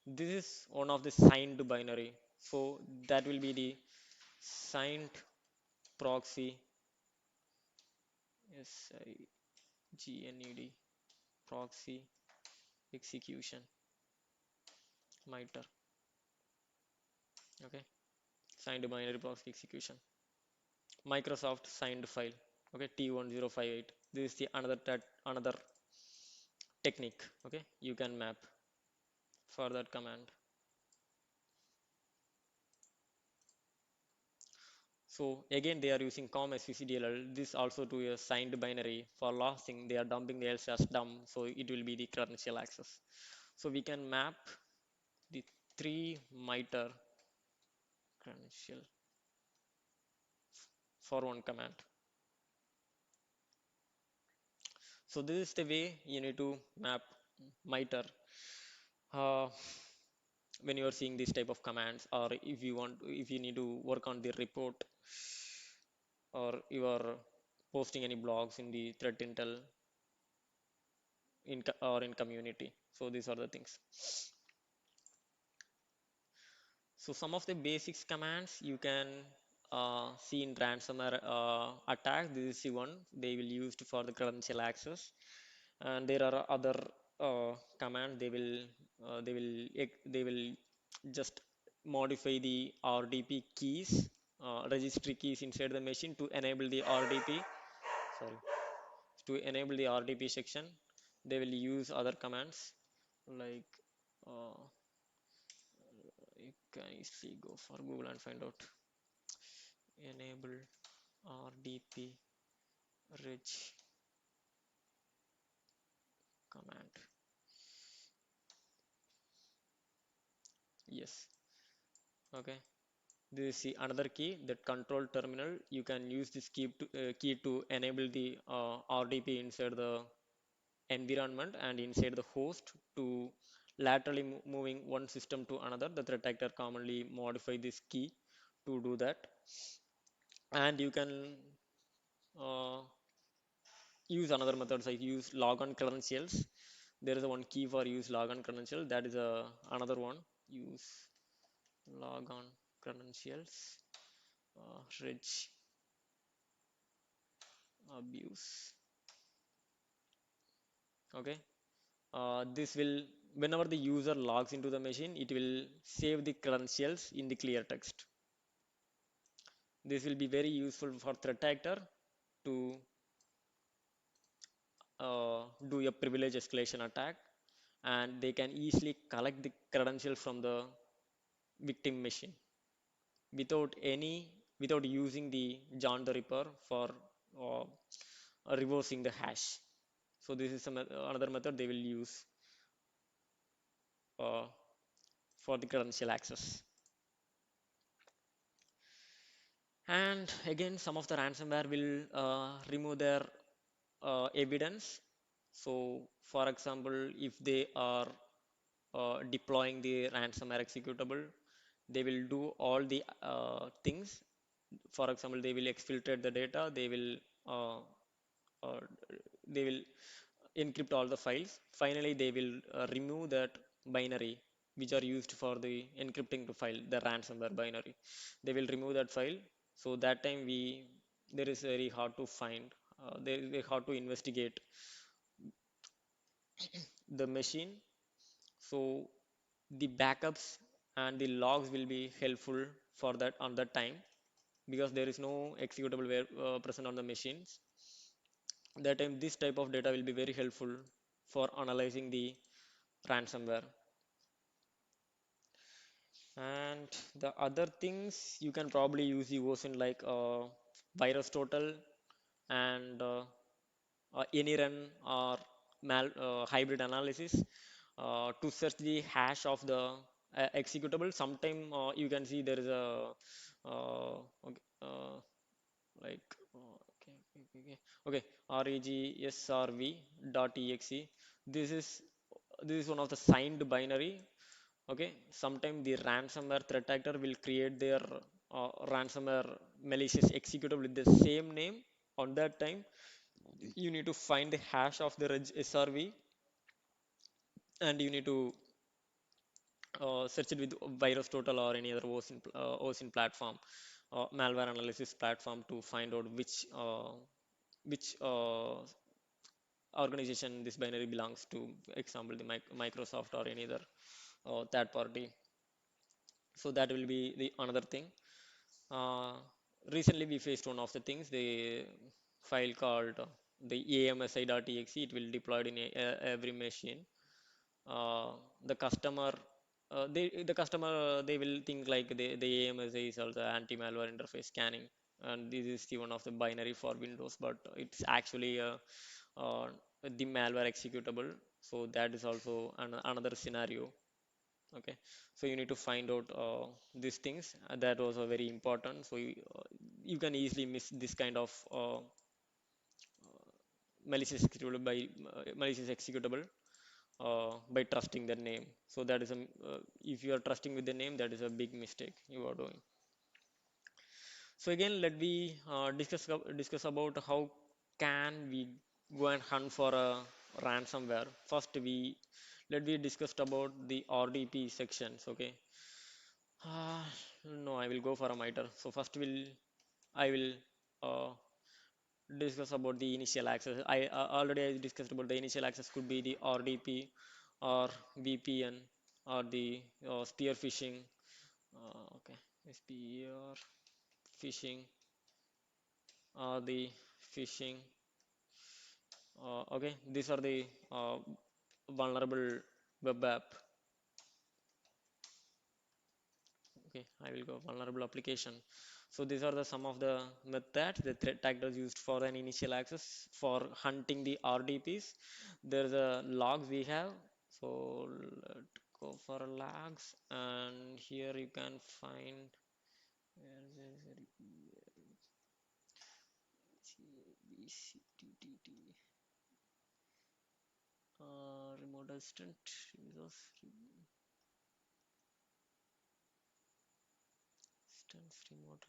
This is one of the signed binary, so that will be the signed proxy SIGNED proxy execution MITRE. Okay, signed binary proxy execution Microsoft signed file. Okay, T1058. This is the another technique. Okay, you can map for that command. So again, they are using com svcdll. This also to a signed binary. For last thing, they are dumping the else as dumb, so it will be the credential access. So we can map the three MITRE credential for one command. So this is the way you need to map MITRE when you are seeing this type of commands, or if you need to work on the report, or you are posting any blogs in the threat intel or in community. So these are the things. So some of the basics commands you can see in ransomware attack. This is the one they will use for the credential access, and there are other commands. They will just modify the RDP keys, registry keys inside the machine to enable the RDP. Sorry, to enable the RDP section, they will use other commands like. You can easily go for Google and find out enable RDP rich command. Yes. Okay. This is the another key, that control terminal. You can use this key to enable the RDP inside the environment and inside the host to laterally moving one system to another. The threat actor commonly modify this key to do that, and you can uh, use another methods like use logon credentials. There is a one key for use logon credential. That is a another one. Use logon credentials. Rich abuse. Okay. This will, whenever the user logs into the machine, it will save the credentials in the clear text. This will be very useful for threat actor to do a privilege escalation attack, and they can easily collect the credentials from the victim machine without any without using the John the Ripper for uh, reversing the hash. So this is another method they will use uh, for the credential access. And again, some of the ransomware will remove their evidence. So for example, if they are deploying the ransomware executable, they will do all the things. For example, they will exfiltrate the data, uh, uh, they will encrypt all the files. Finally, they will remove that binary which are used for the encrypting the file, the ransomware binary. They will remove that file. So that time there is very hard to find, there is very hard to investigate the machine. So the backups and the logs will be helpful for that on that time, because there is no executable where, present on the machines. That time this type of data will be very helpful for analyzing the ransomware. And the other things, you can probably use the OSINT like virus total and any run or hybrid analysis to search the hash of the executable. Sometime you can see there is a okay, like okay, regsrv dot exe. This is this is one of the signed binary. Okay, sometime the ransomware threat actor will create their ransomware malicious executable with the same name. On that time, you need to find the hash of the reg srv, and you need to search it with virus total or any other OSINT platform, malware analysis platform, to find out which organization this binary belongs to. Example, the Microsoft or any other third party. So that will be the another thing. uh, Recently we faced one of the things, the file called the amsi.exe. It will deployed in every machine. uh, the customer the customer they will think like the AMSA is also anti-malware interface scanning, and this is the one of the binary for Windows, but it's actually uh, the malware executable. So that is also another scenario. Okay, so you need to find out these things. That was very important. So you can easily miss this kind of malicious executable by trusting their name. So that is a if you are trusting with the name, that is a big mistake you are doing. So again, let me discuss about how can we go and hunt for a ransomware. First, let me discuss about the RDP sections. Okay. uh, no, I will go for a miter. So first I will uh, discuss about the initial access. I discussed about the initial access could be the RDP or VPN or the spear phishing. Okay, spear phishing or the phishing. Okay, these are the vulnerable web app. Okay, I will go vulnerable application. So these are the some of the methods the threat actors used for an initial access for hunting the RDPs. There's a logs we have. So go for logs, and here you can find where is it? Remote assistant users instance remote.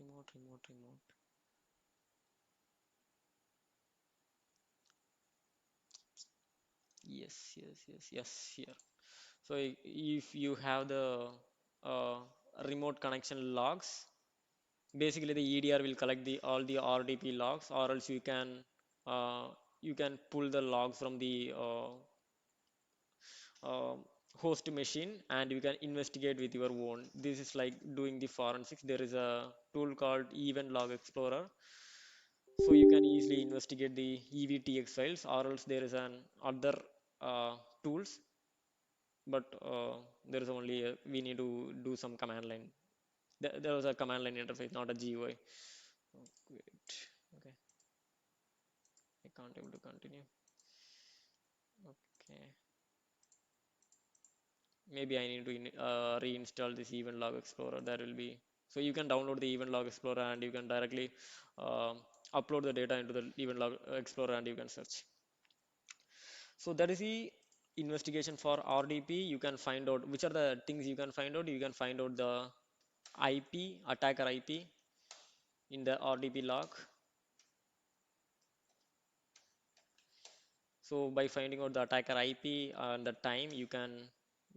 Yes, here. So if you have the uh, remote connection logs, basically the EDR will collect the all the RDP logs, or else uh, you can pull the logs from the uh, host machine, and you can investigate with your own. This is like doing the forensics. There is a tool called Event Log Explorer, so you can easily investigate the EVTX files, or else there is an other tools, but there is only we need to do some command line. There was a command line interface, not a GUI. Oh, wait, okay, I can't able to continue. Okay, maybe I need to reinstall this Event Log Explorer. That will be, so you can download the Event Log Explorer, and you can directly uh, upload the data into the Event Log Explorer, and you can search. So that is the investigation for RDP. You can find out which are the things you can find out. You can find out the IP, attacker IP in the RDP log. So by finding out the attacker IP and the time, you can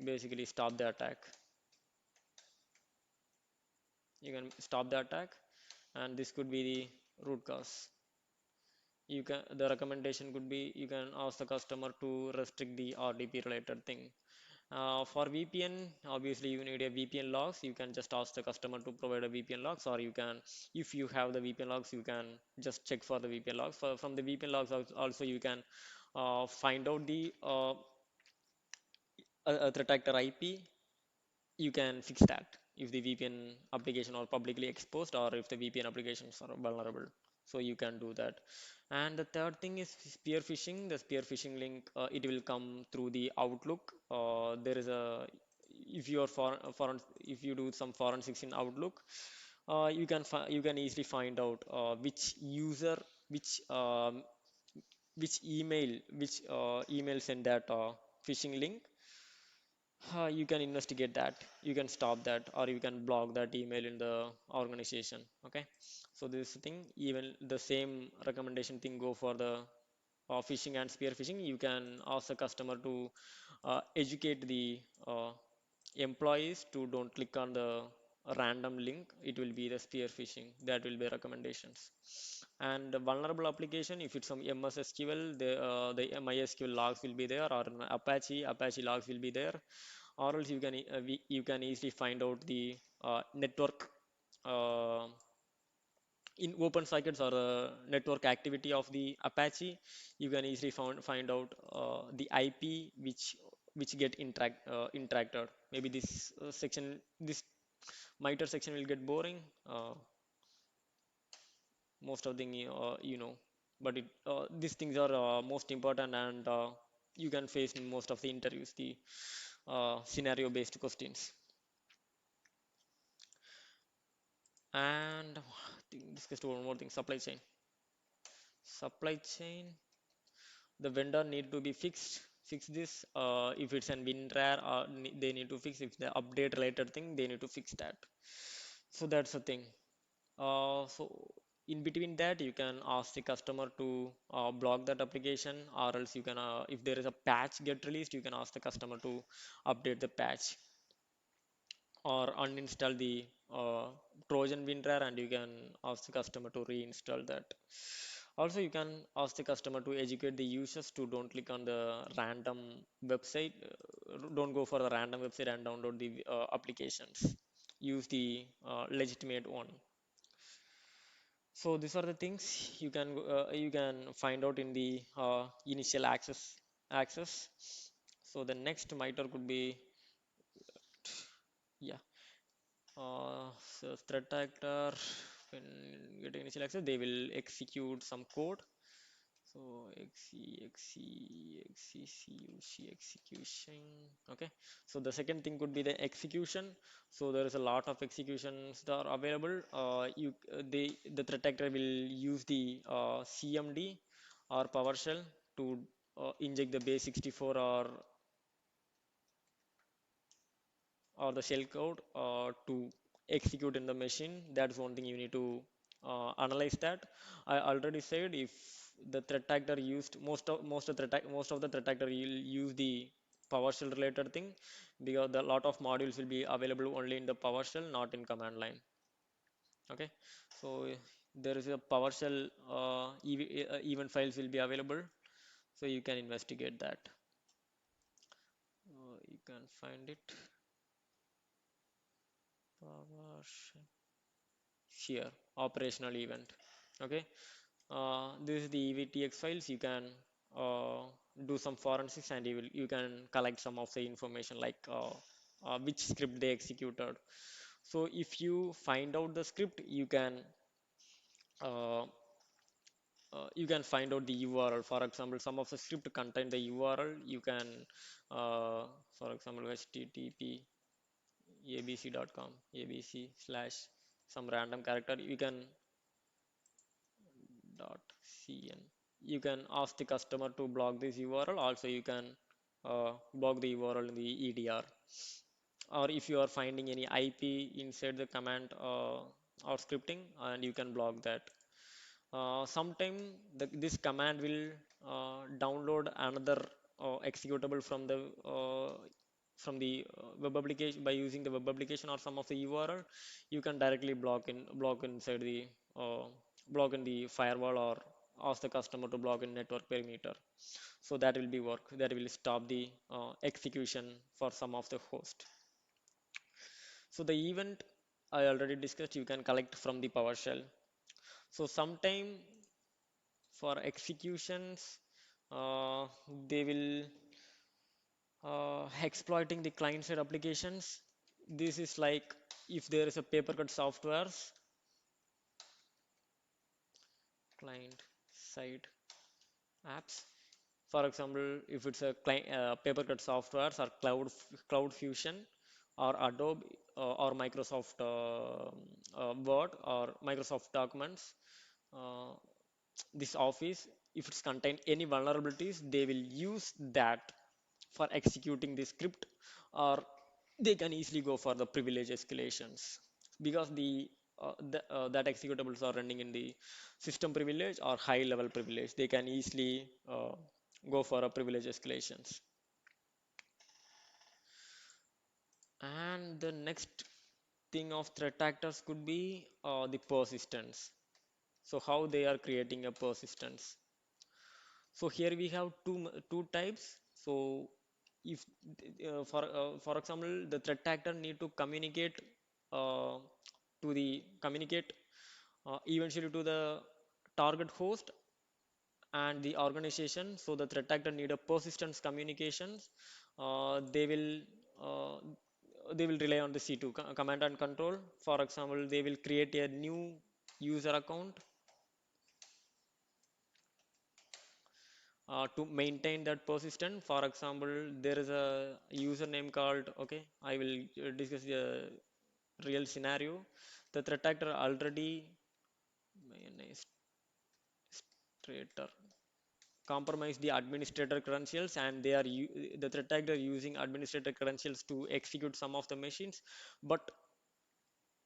basically stop the attack. You can stop the attack, and this could be the root cause. You can, the recommendation could be, you can ask the customer to restrict the RDP related thing. For VPN, obviously you need a VPN logs. You can just ask the customer to provide a VPN logs, or you can, if you have the VPN logs, you can just check for the VPN logs. From the VPN logs also you can find out the threat actor IP. You can fix that if the VPN application are publicly exposed, or if the VPN applications are vulnerable. So you can do that. And the third thing is spear phishing. The spear phishing link, it will come through the Outlook. There is a, if you are if you do some forensics in Outlook, you can easily find out which user, which email sent that phishing link. You can investigate that, you can stop that, or you can block that email in the organization. Okay, so this is the thing. Even the same recommendation thing go for the phishing and spear phishing. You can ask the customer to educate the employees to don't click on the random link. It will be the spear phishing. That will be recommendations. And the vulnerable application, if it's some MS SQL, the MySQL logs will be there, or Apache logs will be there, or else you can easily find out the network uh, in open sockets, or network activity of the Apache. You can easily find out the IP which get interacted. Maybe this section, this MITRE section will get boring. Most of the but these things are most important, and you can face in most of the interviews the scenario based questions. And I think discussed one more thing, supply chain. The vendor need to be fix this. If it's an WinRAR, they need to fix. If the update related thing, they need to fix that. So that's the thing. So in between that, you can ask the customer to block that application, or else you can, if there is a patch get released, you can ask the customer to update the patch, or uninstall the Trojan WinRAR, and you can ask the customer to reinstall that. Also, you can ask the customer to educate the users to don't click on the random website, don't go for the random website and download the applications. Use the legitimate one. So these are the things you can find out in the initial access. So the next miter could be, yeah. So threat actor, when get initial access, they will execute some code. So execution. Okay, so the second thing could be the execution. So there is a lot of executions that are available. The threat actor will use the CMD or PowerShell to inject the base 64 or the shell code to execute in the machine. That's one thing you need to analyze that. I already said if the threat actor used most of the threat actor will use the PowerShell related thing, because the lot of modules will be available only in the PowerShell, not in command line. Okay, so there is a PowerShell event files will be available, so you can investigate that. You can find it. PowerShell here, operational event. Okay, this is the evtx files. You can uh, do some forensics, and you can collect some of the information, like which script they executed. So if you find out the script, uh, you can find out the URL. For example, some of the script contain the URL. You can for example, http abc.com, abc slash some random character, you can .cn. You can ask the customer to block this URL. Also, you can block the URL in the EDR. Or if you are finding any IP inside the command or scripting, and you can block that. Sometime this command will download another executable from the web application. By using the web application or some of the URL, you can directly block inside the uh, block in the firewall, or ask the customer to block in network perimeter. So that will be work. That will stop the execution for some of the host. So the event I already discussed, you can collect from the PowerShell. So sometime for executions, uh, they will exploiting the client side applications. This is like if there is a paper cut softwares, client side apps. For example, if it's a client paper cut softwares, or cloud fusion, or Adobe, or Microsoft Word, or Microsoft Documents, uh, this Office, if it's contain any vulnerabilities, they will use that for executing the script, or they can easily go for the privilege escalations, because that executables are running in the system privilege or high level privilege. They can easily go for a privilege escalations. And the next thing of threat actors could be the persistence. So how they are creating a persistence. So here we have two types. So if for example, the threat actor need to uh, communicate eventually to the target host and the organization. So the threat actor need a persistence communications. They will uh, rely on the C2 command and control. For example, they will create a new user account to maintain that persistent. For example, there is a username called, okay, I will discuss the real scenario. The threat actor already administrator compromise the administrator credentials, and the threat actor using administrator credentials to execute some of the machines. But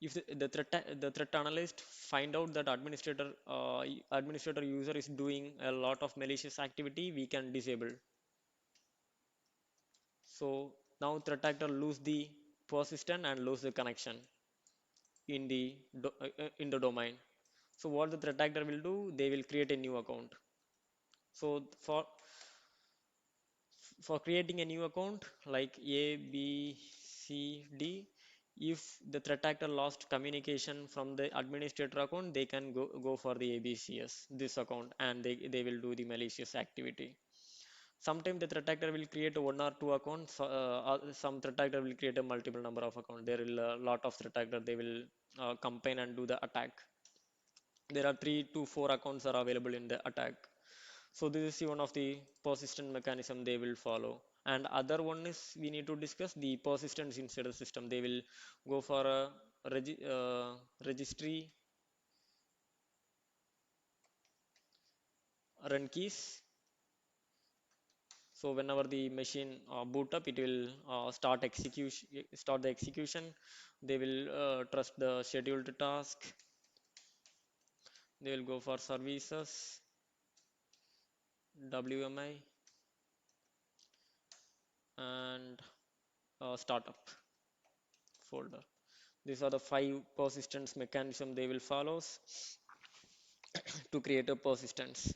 if the threat analyst find out that administrator user is doing a lot of malicious activity, we can disable. So now threat actor lose the persistent and lose the connection in the domain. So what the threat actor will do? They will create a new account. So for creating a new account like A, B, C, D, if the threat actor lost communication from the administrator account, they can go for the ABCS this account, and they will do the malicious activity. Sometimes the threat actor will create one or two accounts. Some threat actor will create a multiple number of accounts. There will a lot of threat actor. They will combine and do the attack. There are 3 to 4 accounts are available in the attack. So this is one of the persistent mechanism they will follow. And other one is we need to discuss the persistence inside the system. They will go for a registry run keys. So whenever the machine boot up, it will start the execution. They will trust the scheduled task. They will go for services, WMI, and startup folder. These are the 5 persistence mechanism they will follow to create a persistence.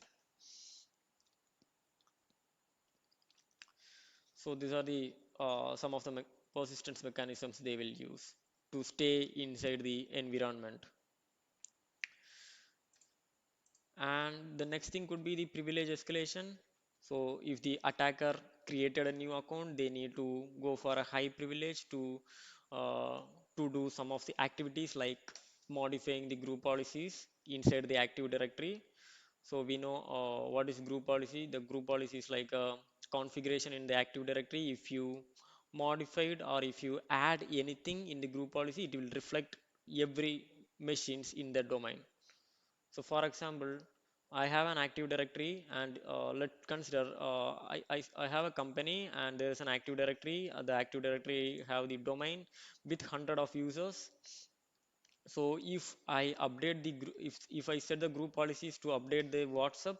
So these are the some of the persistence mechanisms they will use to stay inside the environment. And the next thing could be the privilege escalation. So if the attacker created a new account, they need to go for a high privilege uh, to do some of the activities like modifying the group policies inside the Active Directory. So we know what is group policy. The group policy is like a configuration in the Active Directory. If you modified or if you add anything in the group policy, it will reflect every machines in the domain. So for example, I have an Active Directory, and let's consider I have a company and there is an Active Directory. The Active Directory have the domain with 100 of users. So if I update the if I set the group policies to update the WhatsApp,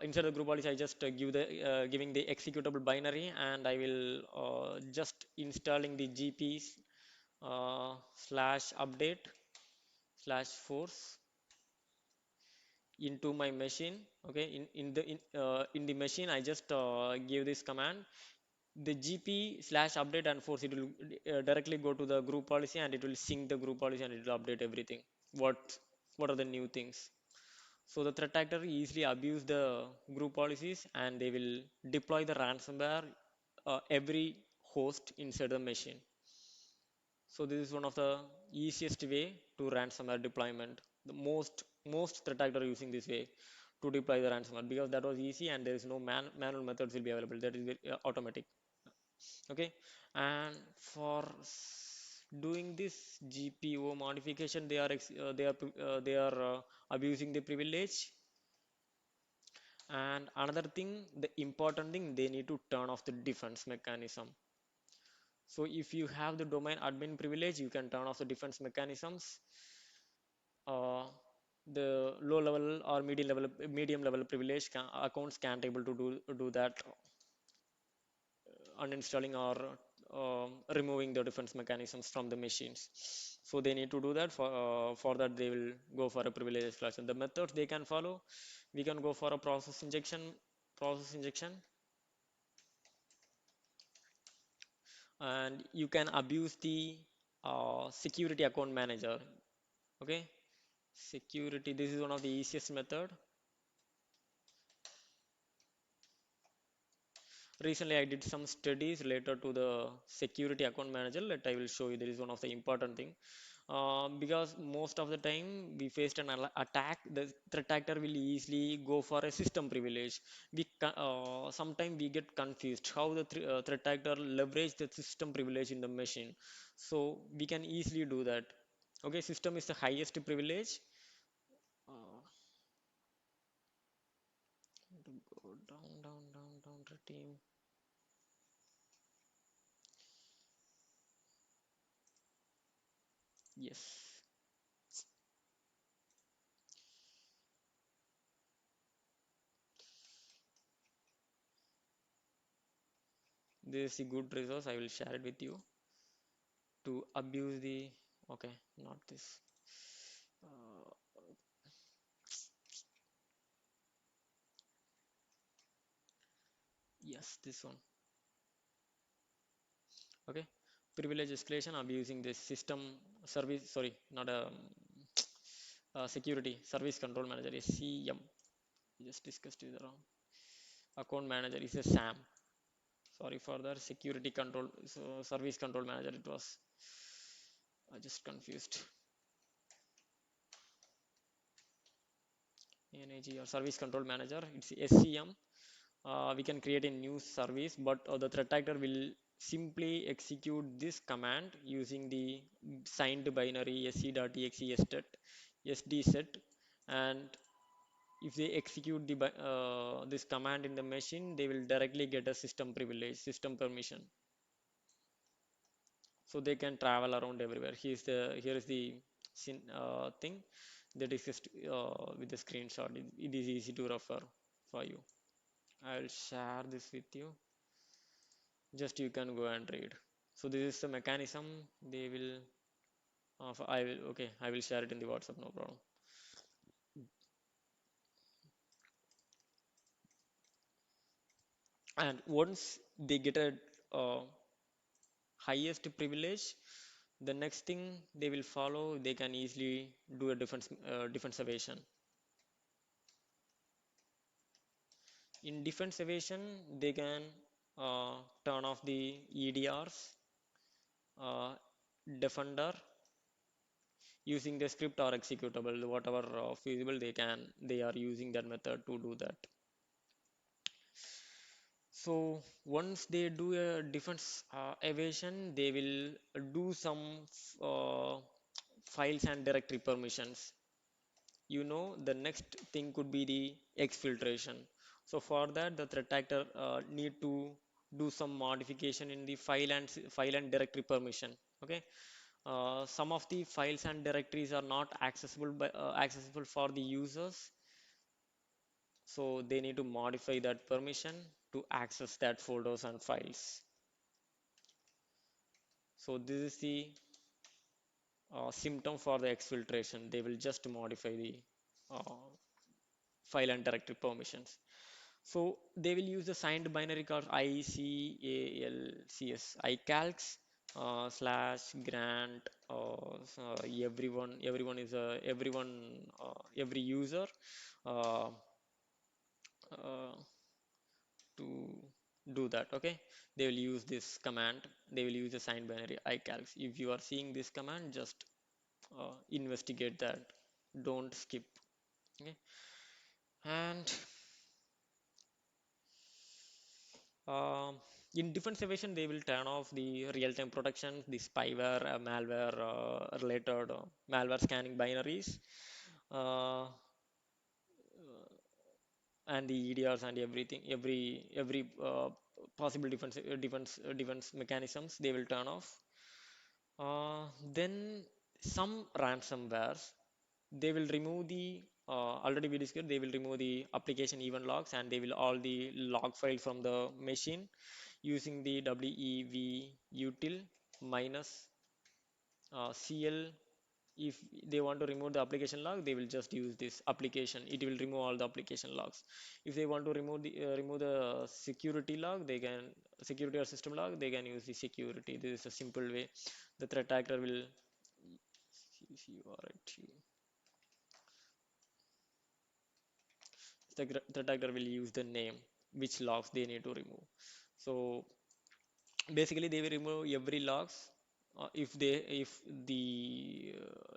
inside the group policy, I just give the giving the executable binary, and I will just installing the GPs slash update slash force into my machine. Okay, in the machine I just give this command, the gp slash update and force, it will directly go to the group policy, and it will sync the group policy, and it will update everything what are the new things. So the threat actor easily abuse the group policies, and they will deploy the ransomware every host inside the machine. So this is one of the easiest way to ransomware deployment. The most threat actor are using this way to deploy the ransomware, because that was easy and there is no manual methods will be available. That is very, automatic. Okay, and for doing this GPO modification, they are abusing the privilege. And another thing, the important thing, they need to turn off the defense mechanism. So if you have the domain admin privilege, you can turn off the defense mechanisms. Uh, the low level or medium level privilege accounts can't able to do that, uninstalling or removing the defense mechanisms from the machines. So they need to do that. For that they will go for a privilege escalation. The methods they can follow, we can go for a process injection, and you can abuse the security account manager. Okay, security, this is one of the easiest method. Recently I did some studies related to the security account manager. Let I will show you, there is one of the important thing. Because most of the time we faced an attack, the threat actor will easily go for a system privilege. Sometimes we get confused how the threat actor leverage the system privilege in the machine. So we can easily do that. Okay, system is the highest privilege. uh, to go down the team. Yes, this is a good resource, I will share it with you to abuse the. Okay, not this. uh, yes, this one. Okay, privilege escalation abusing this system service, sorry, not a security service control manager is CM. Just discussed it wrong. Account manager is a SAM. Sorry for that. Security control, so service control manager it was. I just confused. manage or service control manager, it's SCM. We can create a new service, but the threat actor will simply execute this command using the signed binary sc.exe sd set, and if they execute this command in the machine, they will directly get a system privilege, system permission, so they can travel around everywhere. Here is the thing that is just with the screenshot. It is easy to refer for you. I'll share this with you, just you can go and read. So this is the mechanism. They will I will, okay, I will share it in the WhatsApp, no problem. And once they get a uh, highest privilege, the next thing they will follow, they can easily do a defense evasion. In defense evasion, they can turn off the EDRs, uh, defender, using the script or executable, whatever feasible they are using that method to do that. So once they do a defense evasion, they will do some uh, files and directory permissions. The next thing could be the exfiltration. So for that, the threat actor need to do some modification in the file and directory permission. Okay, some of the files and directories are not accessible for the users, so they need to modify that permission to access that folders and files. So this is the symptom for the exfiltration. They will just modify the uh, file and directory permissions. So they will use the signed binary called ICALCS, ICALCS slash grant. Every user uh, uh, to do that. Okay, they will use this command. They will use the signed binary ICALCS. If you are seeing this command, just investigate that. Don't skip. Okay, and Um, in defense evasion, they will turn off the real-time protection, the spyware, malware related malware scanning binaries, uh, and the EDRs and everything, every possible defense mechanisms they will turn off. Then some ransomwares, they will remove the already we discussed, they will remove the application event logs, and they will all the log file from the machine using the wev util minus cl. If they want to remove the application log, they will just use this application. It will remove all the application logs. If they want to remove the security log, they can security or system log, they can use the security. This is a simple way. The threat actor will threat actor will use the name which logs they need to remove. So basically they will remove every logs. If the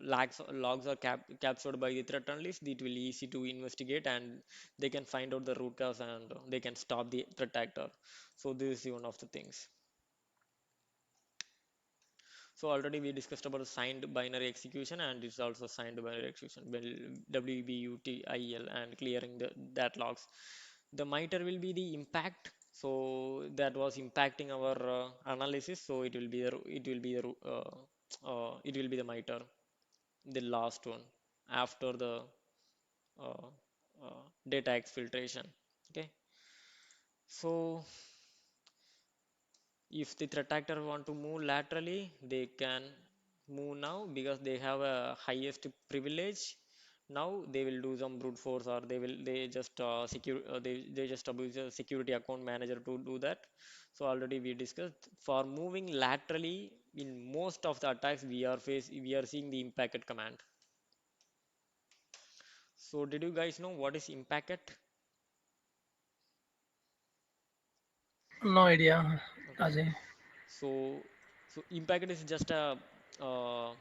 logs are captured by the threat analyst, it will easy to investigate, and they can find out the root cause, and they can stop the threat actor. So this is one of the things. So already we discussed about signed binary execution, and it's also signed binary execution, well, WBUTIL, and clearing that logs. The MITRE will be the impact. So that was impacting our analysis. So it will be the MITRE, the last one after the uh, data exfiltration. Okay. So if the threat actor want to move laterally, they can move now because they have a highest privilege. Now they will do some brute force, or they just they just abuse the security account manager to do that. So already we discussed, for moving laterally in most of the attacks we are seeing the impacket command. So did you guys know what is impacket? No idea, Okay, Ajay. so impacket is just a uh,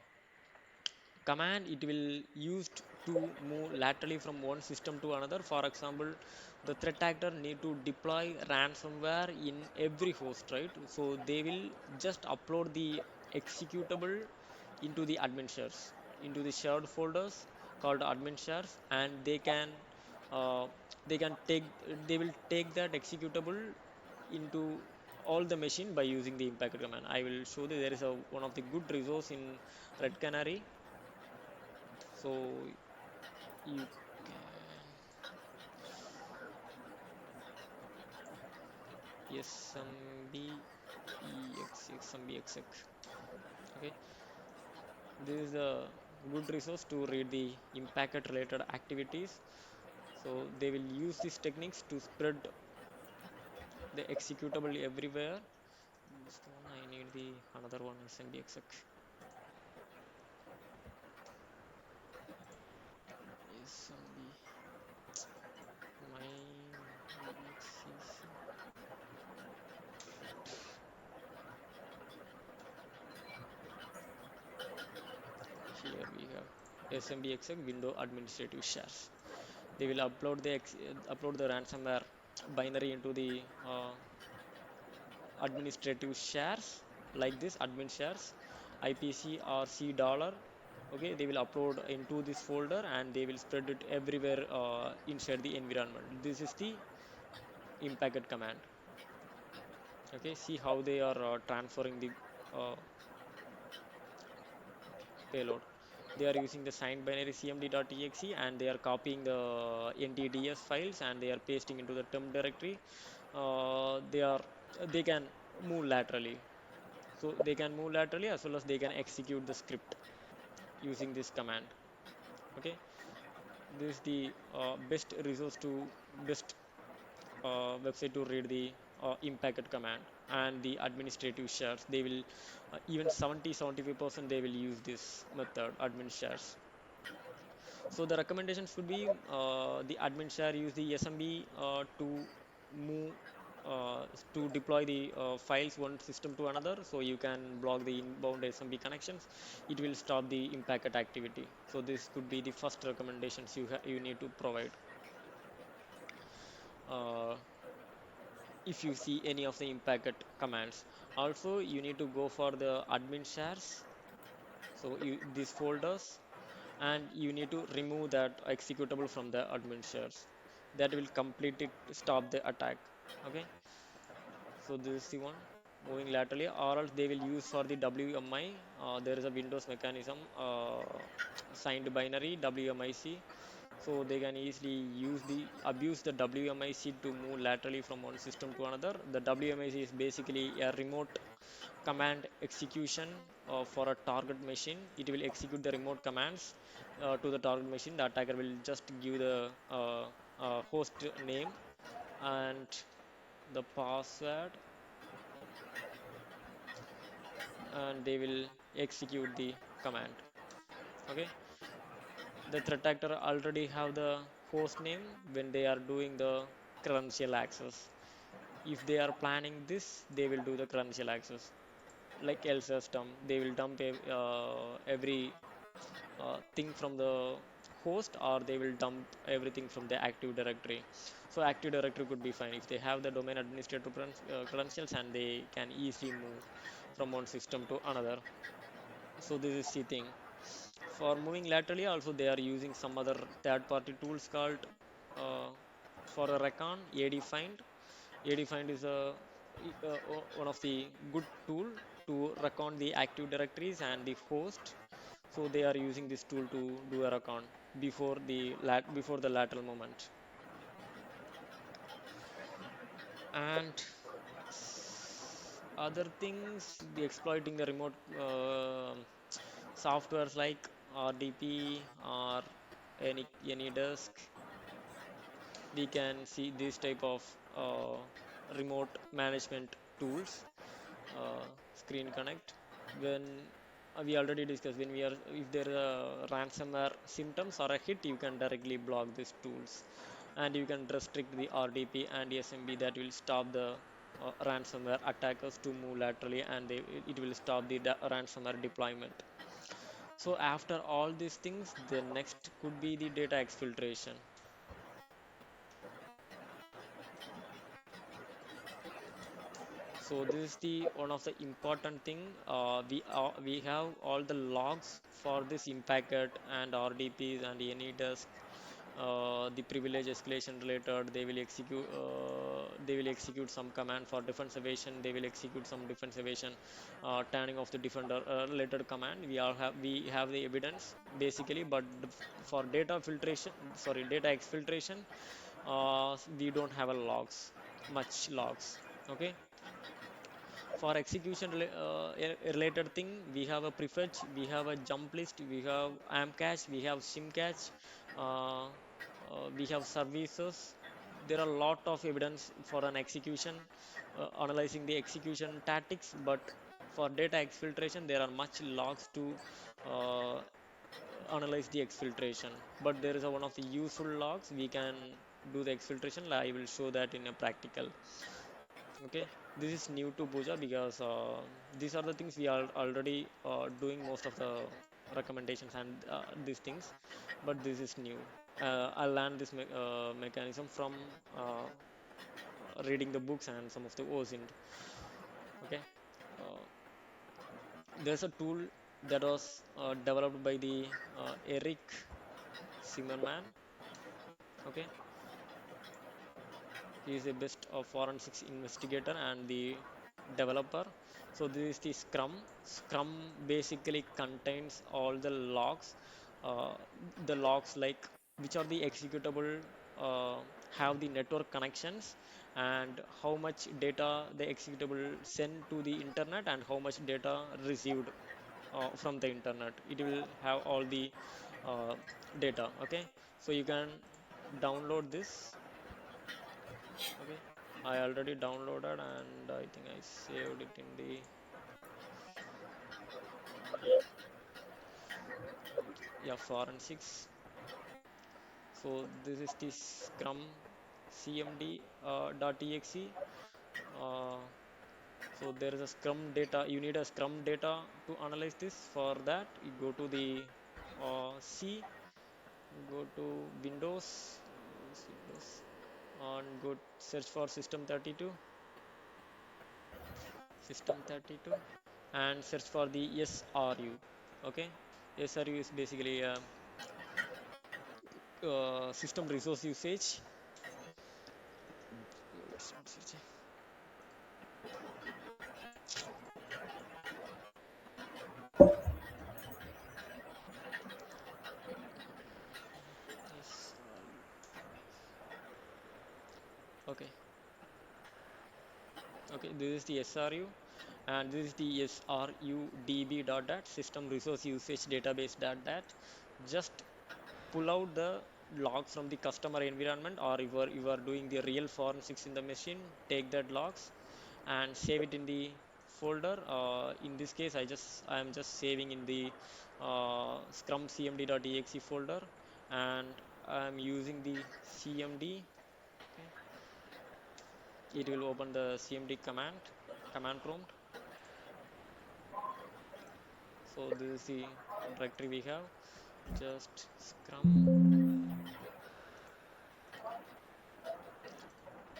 command. It will used to move laterally from one system to another. For example, the threat actor need to deploy ransomware in every host, right? So they will just upload the executable into the admin shares, into the shared folders called admin shares, and uh, they can take they will take that executable into all the machine by using the impact command. I will show that there is a one of the good resource in Red Canary. So you can SMB exec. Okay, this is a good resource to read the impact related activities. So they will use these techniques to spread the executable everywhere. This one I need the another one SMB exec. SMB my exec. Here we have SMB exec window administrative shares. They will upload the ransomware binary into the administrative shares like this admin shares IPC or C dollar. Okay, they will upload into this folder and they will spread it everywhere inside the environment. This is the impacted command. Okay, see how they are transferring the uh, payload. They are using the signed binary cmd.exe and they are copying the ntds files and they are pasting into the temp directory. They can move laterally. So they can move laterally as well as they can execute the script using this command. Okay, this is the best resource to best website to read the impacted command and the administrative shares. They will even 75% they will use this method admin shares. So the recommendations would be the admin share use the SMB to move to deploy the files one system to another. So you can block the inbound SMB connections. It will stop the impacted activity. So this could be the first recommendations you need to provide. Uh, if you see any of the impacted commands, also you need to go for the admin shares. So these folders and you need to remove that executable from the admin shares. That will completely stop the attack. Okay, so this is the one moving laterally, or else they will use for the WMI. There is a Windows mechanism signed binary WMIC, so they can easily use the abuse the WMIC to move laterally from one system to another. The WMIC is basically a remote command execution for a target machine. It will execute the remote commands to the target machine. The attacker will just give the host name and the password, and they will execute the command. Okay, the threat actor already have the host name when they are doing the credential access. If they are planning this, they will do the credential access like else system. They will dump every thing from the host, or they will dump everything from the active directory. So active directory could be fine if they have the domain administrator credentials and they can easily move from one system to another. So this is the thing. For moving laterally also they are using some other third party tools called uh, for a recon adfind is one of the good tool to recon the active directories and the host. So they are using this tool to do a recon before the lateral movement. And other things, the exploiting the remote softwares like RDP or any disk. We can see this type of remote management tools. Screen connect when we already discussed when we are if there are ransomware symptoms or a hit, you can directly block these tools and you can restrict the RDP and SMB. That will stop the ransomware attackers to move laterally, and it will stop the ransomware deployment. So after all these things, the next could be the data exfiltration. So this is the one of the important thing. We have all the logs for this impacket and RDPs and any task. The privilege escalation related, they will execute some command for defense evasion. They will execute some defense evasion, turning off the defender related command. We have the evidence basically, but for data filtration, sorry, data exfiltration, we don't have a logs, much logs. Okay, for execution related thing, we have a prefetch, we have a jump list, we have am cache, we have sim cache, uh, we have services. There are a lot of evidence for an execution, analyzing the execution tactics. But for data exfiltration, there are much logs to uh, analyze the exfiltration. But there is one of the useful logs we can do the exfiltration. I will show that in a practical. Okay, this is new to Puja because these are the things we are already doing most of the recommendations and these things, but this is new. I learned this mechanism from reading the books and some of the OSINT. Okay, uh, there's a tool that was developed by the Eric Zimmerman. Okay, he is the best forensics investigator and the developer. So this is the Scrum basically contains all the logs, uh, the logs like which are the executable, uh, have the network connections, and how much data the executable send to the internet and how much data received from the internet. It will have all the uh, data. Okay, so you can download this. Okay, I already downloaded and I think I saved it in the, yeah, forensics. So this is the Scrum CMD .exe. Uh, so there is a Scrum data. You need a Scrum data to analyze this. For that, you go to the C, go to Windows, use Windows, and go search for System32, and search for the SRU. Okay, SRU is basically a system resource usage. It's not searching. SRU. Okay, okay, this is the SRU, and this is the SRUDB dot dat, system resource usage database dot dat. Just pull out the logs from the customer environment, or you are doing the real forensics in the machine. Take that logs and save it in the folder. In this case, I am just saving in the scrum cmd.exe folder, and I am using the cmd. Okay, it will open the cmd command prompt. So this is the directory we have. Just scrum.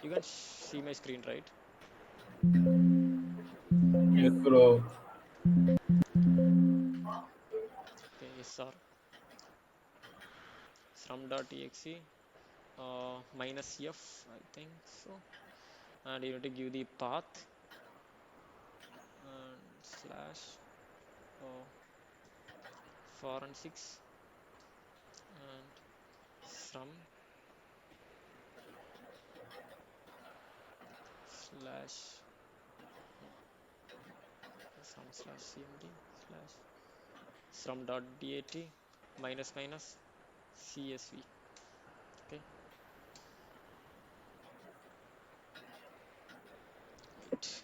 You can see my screen, right? Yes, bro. Okay, sr scrum.exe, minus f, I think so. And you need to give the path and slash uh, forensics and from slash from slash cmd slash from dot dat minus minus csv. Okay, wait.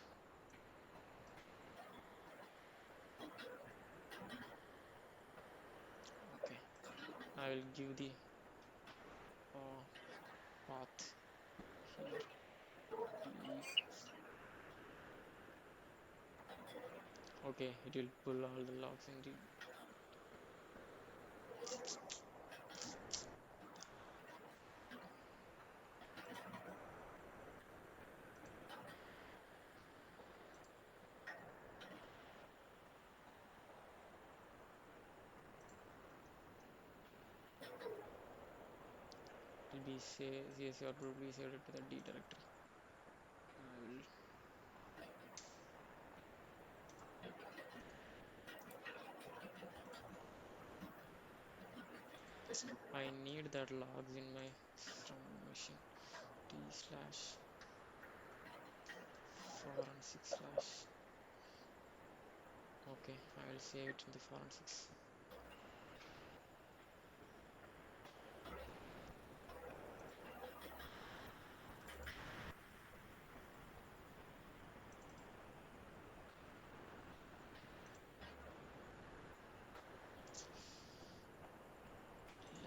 Okay, I will give the uh, path here. Okay, it will pull all the logs in the. CSV output will be saved to the D directory. I need that logs in my from machine t slash forensic slash. Okay, I will save it in the forensics.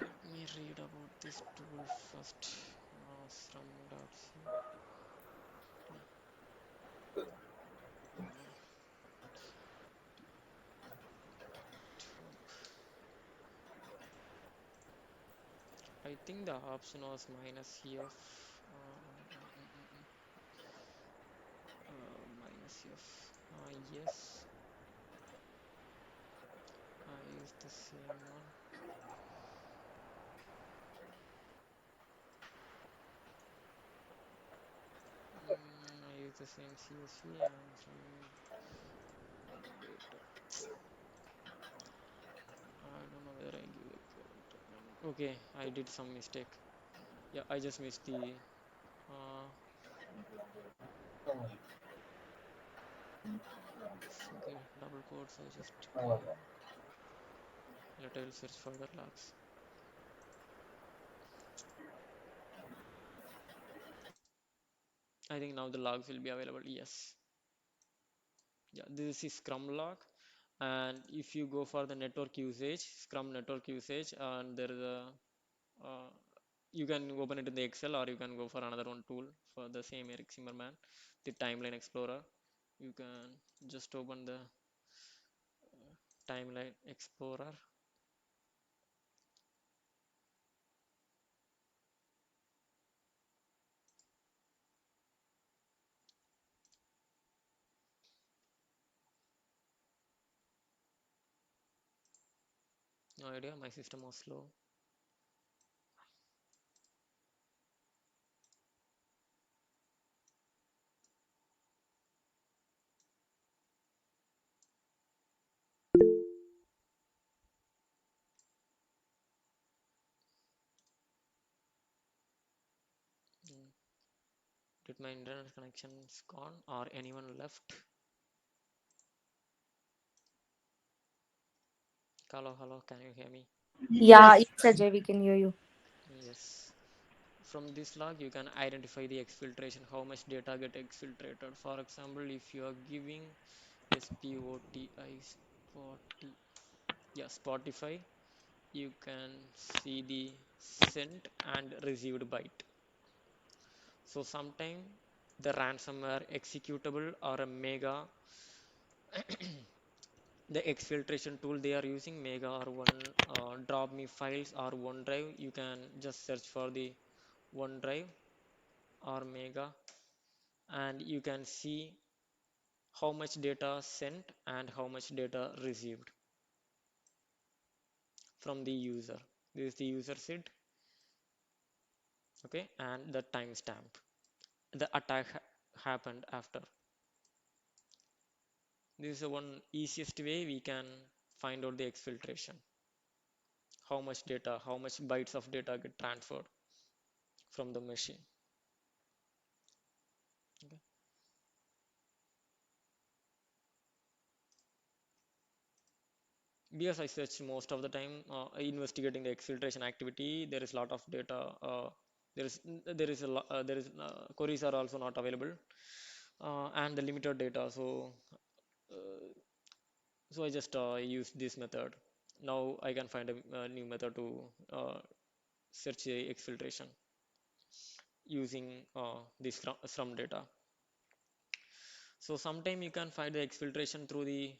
Let me read about this tool first. Srum.c. I think the option was minus F. Minus F. Yes, I use the same one. I use the same CSV and from data. I don't know whether I give the correct one. Okay, I did some mistake. Yeah, I just missed the okay, double quotes. I just let I will search further logs. I think now the logs will be available. Yes. Yeah, this is Scrum log. And if you go for the network usage, Scrum network usage, and there is a you can open it in the Excel, or you can go for another one tool for the same Eric Zimmerman, the Timeline Explorer. You can just open the Timeline Explorer. No idea, my system was slow. Did my internet connection is gone or anyone left? Hello, can you hear me? Yeah, Yes. yes, Ajay, we can hear you. Yes. From this log, you can identify the exfiltration, how much data get exfiltrated. For example, if you are giving SPOTI, Spotify, you can see the sent and received byte. So sometime the ransomware executable or a mega the exfiltration tool they are using mega or one drop me files or OneDrive. You can just search for the OneDrive or mega, and you can see how much data sent and how much data received from the user. This is the user SID, okay, and the timestamp. The attack happened after. This is the one easiest way we can find out the exfiltration. How much data, how much bytes of data get transferred from the machine. Okay. Because I search most of the time investigating the exfiltration activity, there is a lot of data. There is queries are also not available, and the limited data. Uh, so I just use this method. Now I can find a new method to search the exfiltration using this from data. So sometime you can find the exfiltration through the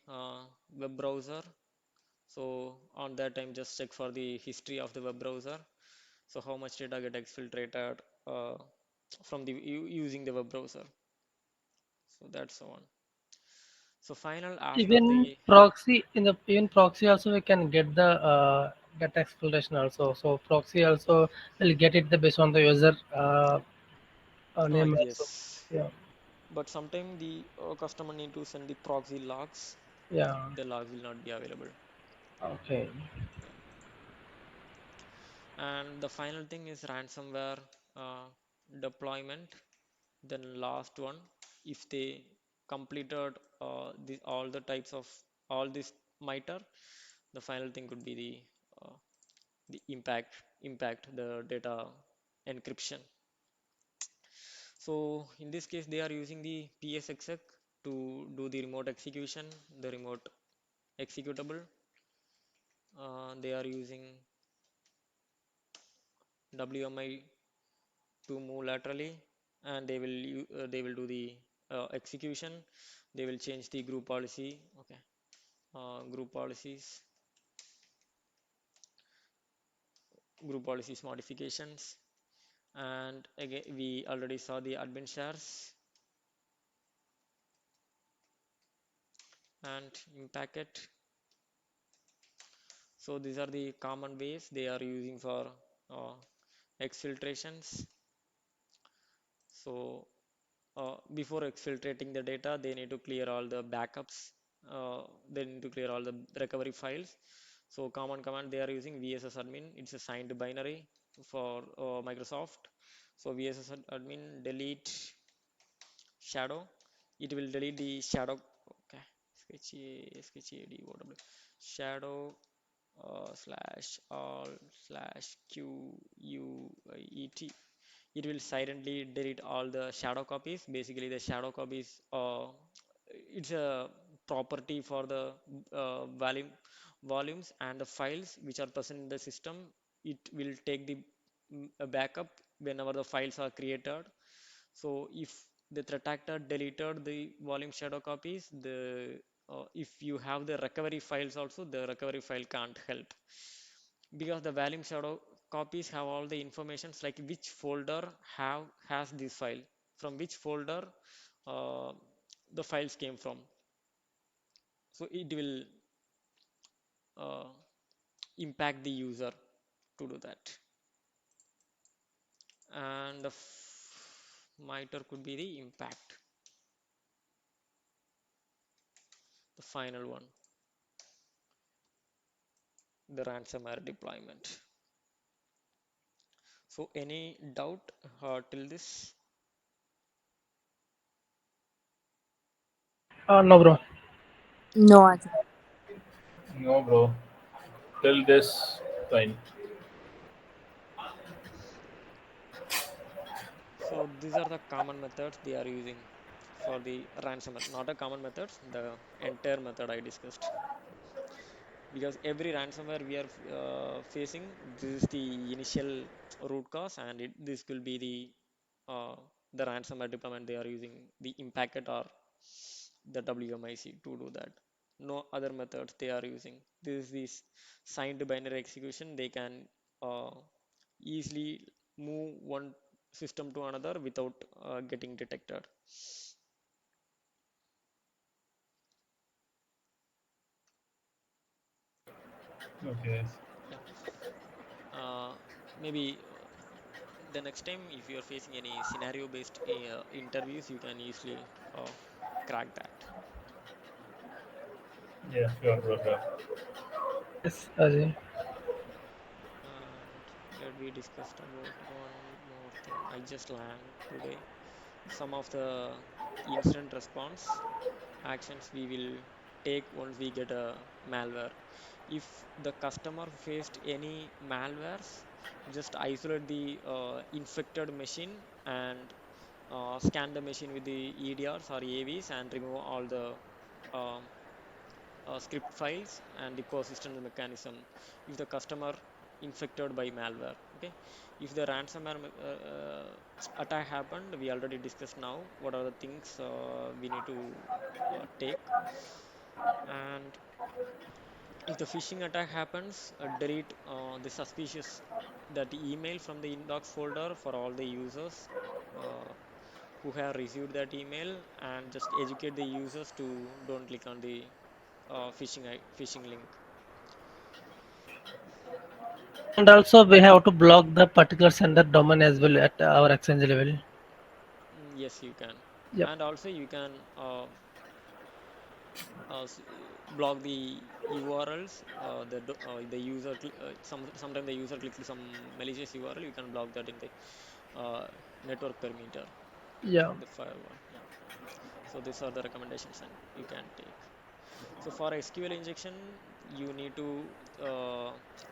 web browser. So on that time, just check for the history of the web browser. So how much data get exfiltrated from the using the web browser. So that's the one. So final after Even the proxy in the even proxy also we can get the get exfiltration also. So proxy also will get it the based on the user name also. Yes, Yeah, but sometimes the customer need to send the proxy logs. yeah. The logs will not be available. Okay. Yeah. And the final thing is ransomware uh, deployment. Then last one, if they completed all the types of all this MITRE, the final thing could be the impact the data encryption. So in this case, they are using the PSExec to do the remote execution, the remote executable. They are using WMI to move laterally, and they will do the execution. They will change the group policy. Okay, group policies, group policies modifications, and again we already saw the admin shares and impact it. So these are the common ways they are using for uh, exfiltrations. So before exfiltrating the data, they need to clear all the backups. They need to clear all the recovery files. So common command they are using VSS admin. It's a signed binary for Microsoft. So VSS admin delete shadow. It will delete the shadow. Okay, sketchy shadow slash all slash QUET. It will silently delete all the shadow copies. Basically the shadow copies it's a property for the volumes and the files which are present in the system. It will take the a backup whenever the files are created. So if the threat actor deleted the volume shadow copies, the if you have the recovery files also, the recovery file can't help, because the volume shadow copies have all the informations like which folder has this file, from which folder uh, the files came from. So it will uh, impact the user to do that. And the miter could be the impact, the final one, the ransomware deployment. So any doubt till this? No, bro. No, Ajay. No, bro. Till this point. So these are the common methods they are using for the ransomware. Not a common methods, the entire method I discussed. Because every ransomware we are facing, this is the initial root cause, and this will be uh, the ransomware deployment they are using, the impacted or the WMIC to do that. No other methods they are using. This is this signed binary execution. They can uh, easily move one system to another without getting detected. Okay. Yeah. Maybe the next time if you are facing any scenario based interviews, you can easily crack that. Yeah, sure, bro. Sure. Yes, Ajay. And let we discussed about one more thing. I just learned today some of the incident response actions we will take once we get a malware. If the customer faced any malwares, just isolate the infected machine and scan the machine with the EDRs or AVs and remove all the um, script files and the persistent mechanism if the customer infected by malware. Okay, if the ransomware attack happened, we already discussed now what are the things we need to take. And if the phishing attack happens, delete the suspicious that email from the inbox folder for all the users uh, who have received that email, and just educate the users to don't click on the phishing link. And also we have to block the particular sender domain as well at our exchange level. Yes, you can. Yep. And also you can block the URLs. The user sometimes the user clicks some malicious URL. You can block that in the network perimeter Yeah. in the firewall. Yeah. So these are the recommendations and you can take. So for SQL injection, you need to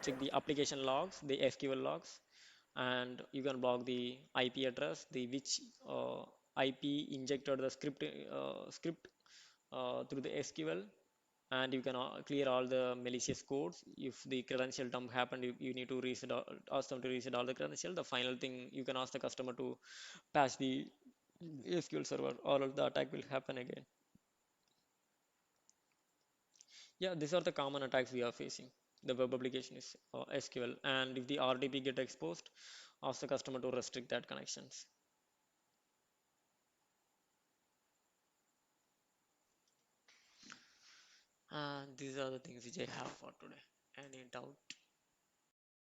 check the application logs, the SQL logs, and you can block the IP address, the which IP injected the script through the SQL, and you can clear all the malicious codes. If the credential dump happened, you need to reset ask them to reset all the credential. The final thing, you can ask the customer to patch the SQL server, or else the attack will happen again. Yeah, these are the common attacks we are facing. The web application is SQL, and if the RDP get exposed, ask the customer to restrict that connections. And these are the things which I have for today. Any doubt?